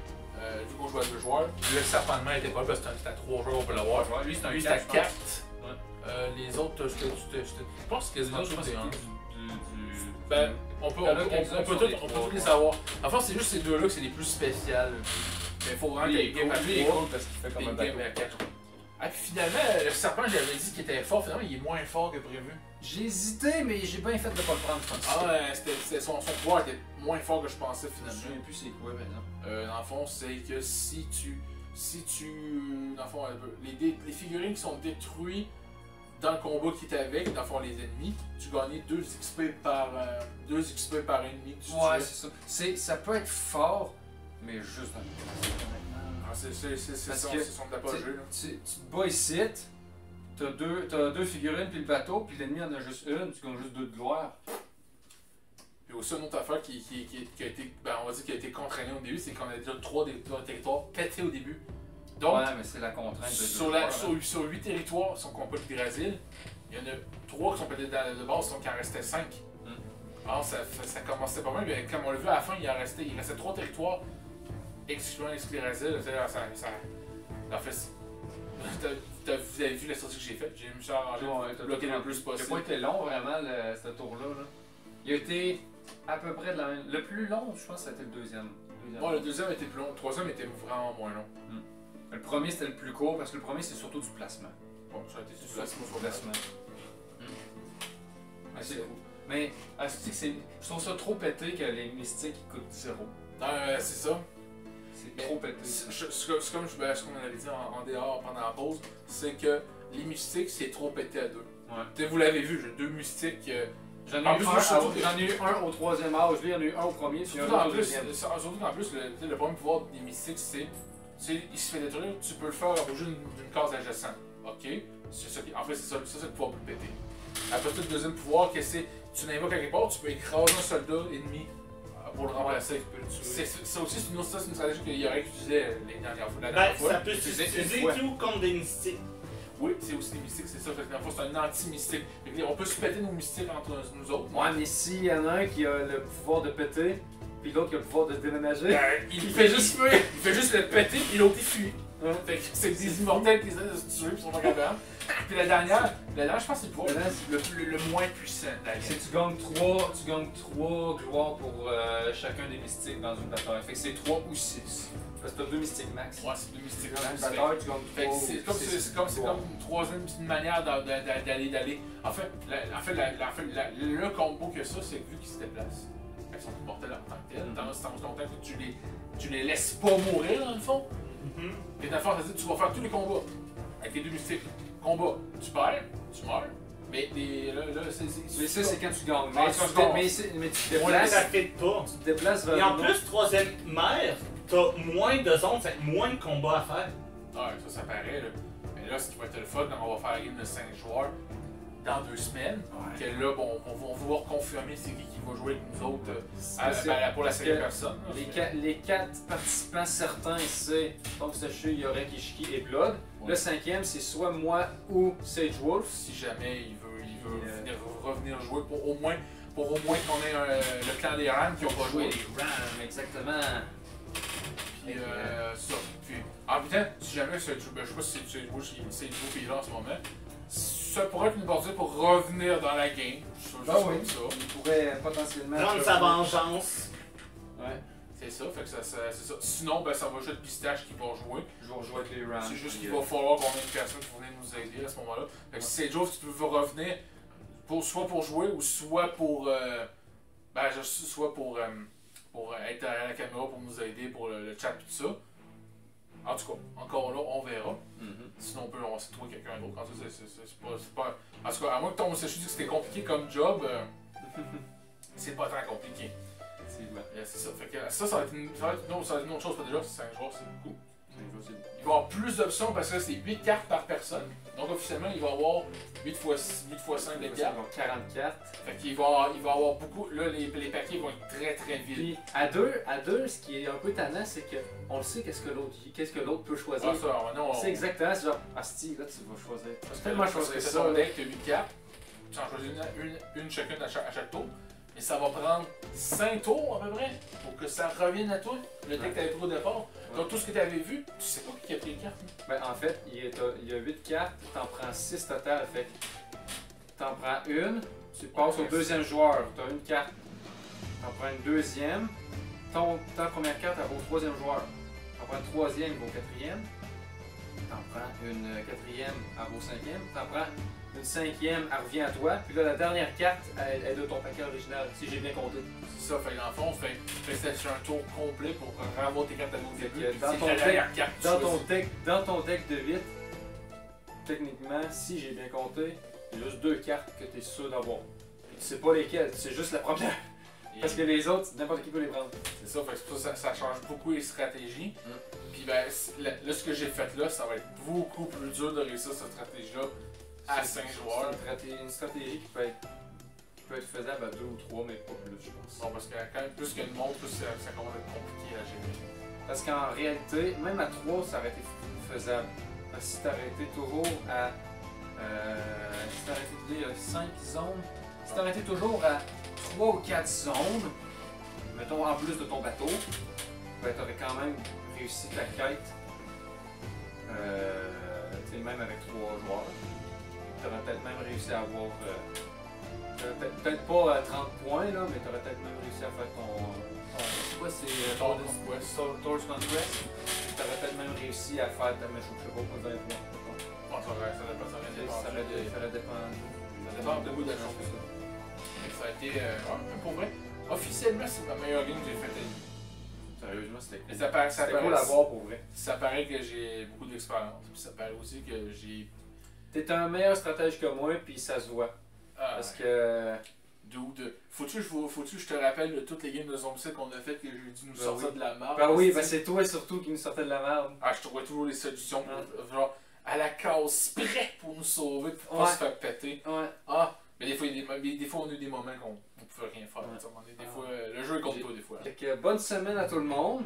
qu'on joue à 2 joueurs, le serpent de main était pas là parce que c'était à 3 joueurs pour l'avoir. Lui, c'est un Lui, c'était à 4. 4. Ouais. Les autres, je pense que Les autres, je c'était pense que un. du... Ben, on peut tous les savoir. Enfin, c'est juste ces deux-là que c'est les plus spéciales. Mais il faut vraiment Lui, il que est cool. game Lui, il est cool parce qu'il fait comme un game à bateau. 4. Ah, puis finalement, le serpent, j'avais dit qu'il était fort, finalement, il est moins fort que prévu. J'ai hésité, mais j'ai bien fait de pas le prendre, je pense. Ah ouais, son pouvoir était moins fort que je pensais Je me finalement. souviens plus c'est quoi maintenant. Dans le fond, c'est que si tu. Dans le fond, les figurines qui sont détruites dans le combat qui était avec, dans le fond, les ennemis, tu gagnais 2 XP par ennemi que tu Ouais, tuais. c'est ça. Ça peut être fort, mais juste un Ah, c'est Parce son que apogée, là. tu te bats ici, t'as deux figurines puis le bateau, puis l'ennemi en a juste une, tu gagnes juste 2 de gloire. Puis aussi, une autre affaire qui a été, ben, on va dire qui a été contraignée au début, c'est qu'on a déjà 3 territoires pétés au début. Donc, ouais, mais c'est la contrainte de sur 8 territoires sont composés de Brésil, il y en a 3 qui sont pétés de base, donc il en restait 5. Alors, ça commençait pas mal, mais comme on l'a vu à la fin, il restait 3 territoires excluant Esclérasil. En fait, vous avez vu la sortie que j'ai faite, j'ai me suis arrangé pour bloquer le plus Il n'a possible. pas été long vraiment ce tour-là. Là. Il a été à peu près de la même. Le plus long, je pense, c'était le deuxième. Bon, le deuxième était plus long, le troisième était vraiment moins long. Le premier c'était le plus court parce que le premier c'est surtout du placement. Bon, ça a été C'est du ça, placement. Ah, c'est cool. Mais je trouve ça trop pété que les mystiques ils coûtent 0. C'est ça. C'est Mais trop pété. C'est comme on avait dit en dehors pendant la pause, c'est que les mystiques, c'est trop pété à 2. Ouais. Vous l'avez vu, j'ai 2 mystiques. J'en ai, En eu plus, j'en ai eu un au 3e âge, lui il y en a eu un au premier, puis Surtout un en au plus, deuxième. le premier pouvoir des mystiques, c'est il se fait détruire, tu peux le faire au jeu d'une case adjacente. Ok? En fait, c'est le pouvoir plus pété. Après, le deuxième pouvoir, que c'est tu l'invoques à quelque part, tu peux écraser un soldat ennemi pour le remplacer. Ça aussi, c'est une stratégie qu'il y aurait utilisé les dernières fois. Ben, ça peut s'utiliser tout contre des mystiques. Oui, c'est aussi des mystiques, c'est ça. Fait que, c'est un anti-mystique. On peut se péter nos mystiques entre nous autres. Ouais, mais s'il y en a un qui a le pouvoir de péter, puis l'autre qui a le pouvoir de se déménager. Il fait juste le péter, puis l'autre il fuit. Ouais. Fait que c'est des immortels qui essaient de se tuer, puis sont pas capables. Puis la dernière, je pense que c'est le pouvoir le moins puissant. C'est que tu gagnes 3 gloires pour chacun des mystiques dans une bataille. Fait que c'est 3 ou 6. Parce que t'as 2 mystiques max. Ouais, c'est 2 mystiques Dans une max. bataille, tu gagnes 3 Fait que c'est comme une troisième petite manière d'aller. En fait, le combo que ça, c'est que vu qu'ils se déplacent, ils sont immortels en tant que tels. Dans ce temps que tu les laisses pas mourir dans le fond. Et dans le fond, ça veut dire que tu vas faire tous les combats avec les 2 mystiques. Combat, tu perds, tu meurs. Mais là, Mais ça, c'est quand tu gagnes. Mais tu te Ouais, déplaces. ça fait pas. Tu te déplaces vers Et en le plus, troisième mère, t'as moins de zones, fait moins de combats à faire. Ouais, ça paraît. Là. Mais là, ce qui va être le fun, on va faire la game de 5 joueurs dans 2 semaines. Que là, bon, on va pouvoir confirmer c'est qui va jouer avec nous autres pour la série personne. Les 4 participants certains, c'est donc Sachu, Yorek, Ishiki et Blood. Ouais. Le 5e, c'est soit moi ou Sage Wolf. Si jamais il veut revenir jouer pour au moins qu'on ait le clan des Rams qui n'ont pas joué. Les Rams, exactement. Puis ça. Puis, en putain, si jamais je sais pas si c'est Wolf qui est là en ce moment, ça pourrait être une opportunité pour revenir dans la game. Oui. Ça. Il pourrait potentiellement. Prendre sa vengeance. Ouais. C'est ça, fait que c'est ça. Sinon, ça va juste Pistache qui va jouer. Je vais rejouer avec les Rams. C'est juste qu'il va falloir qu'on ait une personne qui va venir nous aider à ce moment-là. Fait que si c'est Joe, tu peux revenir soit pour jouer ou soit pour être à la caméra pour nous aider pour le chat et tout ça. En tout cas, encore là, on verra. Sinon, on va se trouver quelqu'un d'autre. En tout cas, c'est pas. En tout cas, à moins que ton Sachu dise que c'était compliqué comme job, c'est pas tant compliqué. C'est ça. Fait que ça va être une autre chose. Pas déjà, c'est 5 joueurs, c'est beaucoup. Il va y avoir plus d'options parce que là, c'est 8 cartes par personne. Donc, officiellement, il va y avoir 8 x 5 de cartes. 44. Fait qu'il va y avoir beaucoup. Là, les paquets vont être très très vite. Puis à deux, ce qui est un peu tannant, c'est qu'on le sait qu'est-ce que l'autre peut choisir. Ah, ça, non, c'est exactement, c'est genre, Asti, là, tu vas choisir. Parce Tellement que choisir c'est ça. ton deck, 8 cartes. Tu en choisis une chacune à chaque tour. Et ça va prendre 5 tours à peu près pour que ça revienne à toi, le deck que tu avais pris au départ. Donc tout ce que tu avais vu, tu sais pas qui a pris les cartes. Ben, en fait, il y a 8 cartes, t'en prends 6 total. Fait que t'en prends une, tu passes au deuxième joueur, t'as une carte. T'en prends une deuxième, ta première carte elle va au troisième joueur. T'en prends une troisième, elle va au quatrième. T'en prends une quatrième, elle va au cinquième. T'en prends une cinquième, elle revient à toi. Puis là, la dernière carte, elle est de ton paquet original, si j'ai bien compté. C'est ça, fait que dans le fond, c'est un tour complet pour avoir tes cartes à au début. que dans C'est ton la deck- dernière carte que tu choisis. Dans ton deck de 8, techniquement, si j'ai bien compté, il y a juste 2 cartes que tu es sûr d'avoir. Et tu sais pas lesquelles, c'est juste la première. Parce que les autres, n'importe qui peut les prendre. C'est ça, fait que c'est pour ça que ça change beaucoup les stratégies. Puis là, ce que j'ai fait là, ça va être beaucoup plus dur de réussir cette stratégie-là à 5 joueurs. C'est une stratégie qui peut être faisable à 2 ou 3, mais pas plus, je pense. Bon, parce que quand même, plus qu'il y a de monde, plus ça commence à être compliqué à gérer. Parce qu'en réalité, même à 3, ça aurait été faisable. Parce que si t'arrêtais toujours à. Si t'arrêtais 5 zones. Si t'arrêtais toujours à 3 ou 4 zones, mettons en plus de ton bateau, ben t'aurais quand même réussi ta quête. Tu sais, même avec 3 joueurs. T'aurais peut-être même réussi à avoir. Peut-être pas 30 points, là, mais t'aurais peut-être même réussi à faire ton. C'est quoi, c'est Tour's Conquest. T'aurais peut-être même réussi à faire ta. Mais je sais pas, 20 points. Bon, ça aurait ferait dépendre. Ça dépend de beaucoup de choses. Ça a été, pour vrai, officiellement, c'est ma meilleure game que j'ai faite à vie. Sérieusement, c'était cool. Mais ça paraît, C'était cool à voir pour vrai. ça paraît que j'ai beaucoup d'expérience. Puis ça paraît aussi que j'ai. T'es un meilleur stratège que moi, puis ça se voit. Parce que. Dude, faut-tu que je te rappelle de toutes les games de Zombicide qu'on a faites que j'ai dû nous Ben sortir oui. de la merde? Ben oui, ben c'est toi surtout qui nous sortait de la merde. Ah, je trouvais toujours les solutions, genre, à la case près pour nous sauver, pour pas Ouais. se faire péter. Ouais. Ah, mais des fois, des fois on a eu des moments qu'on ne pouvait rien faire. Ouais. Tu sais, à un moment donné, des fois, le jeu compte pas des fois. Fait que bonne semaine à tout le monde.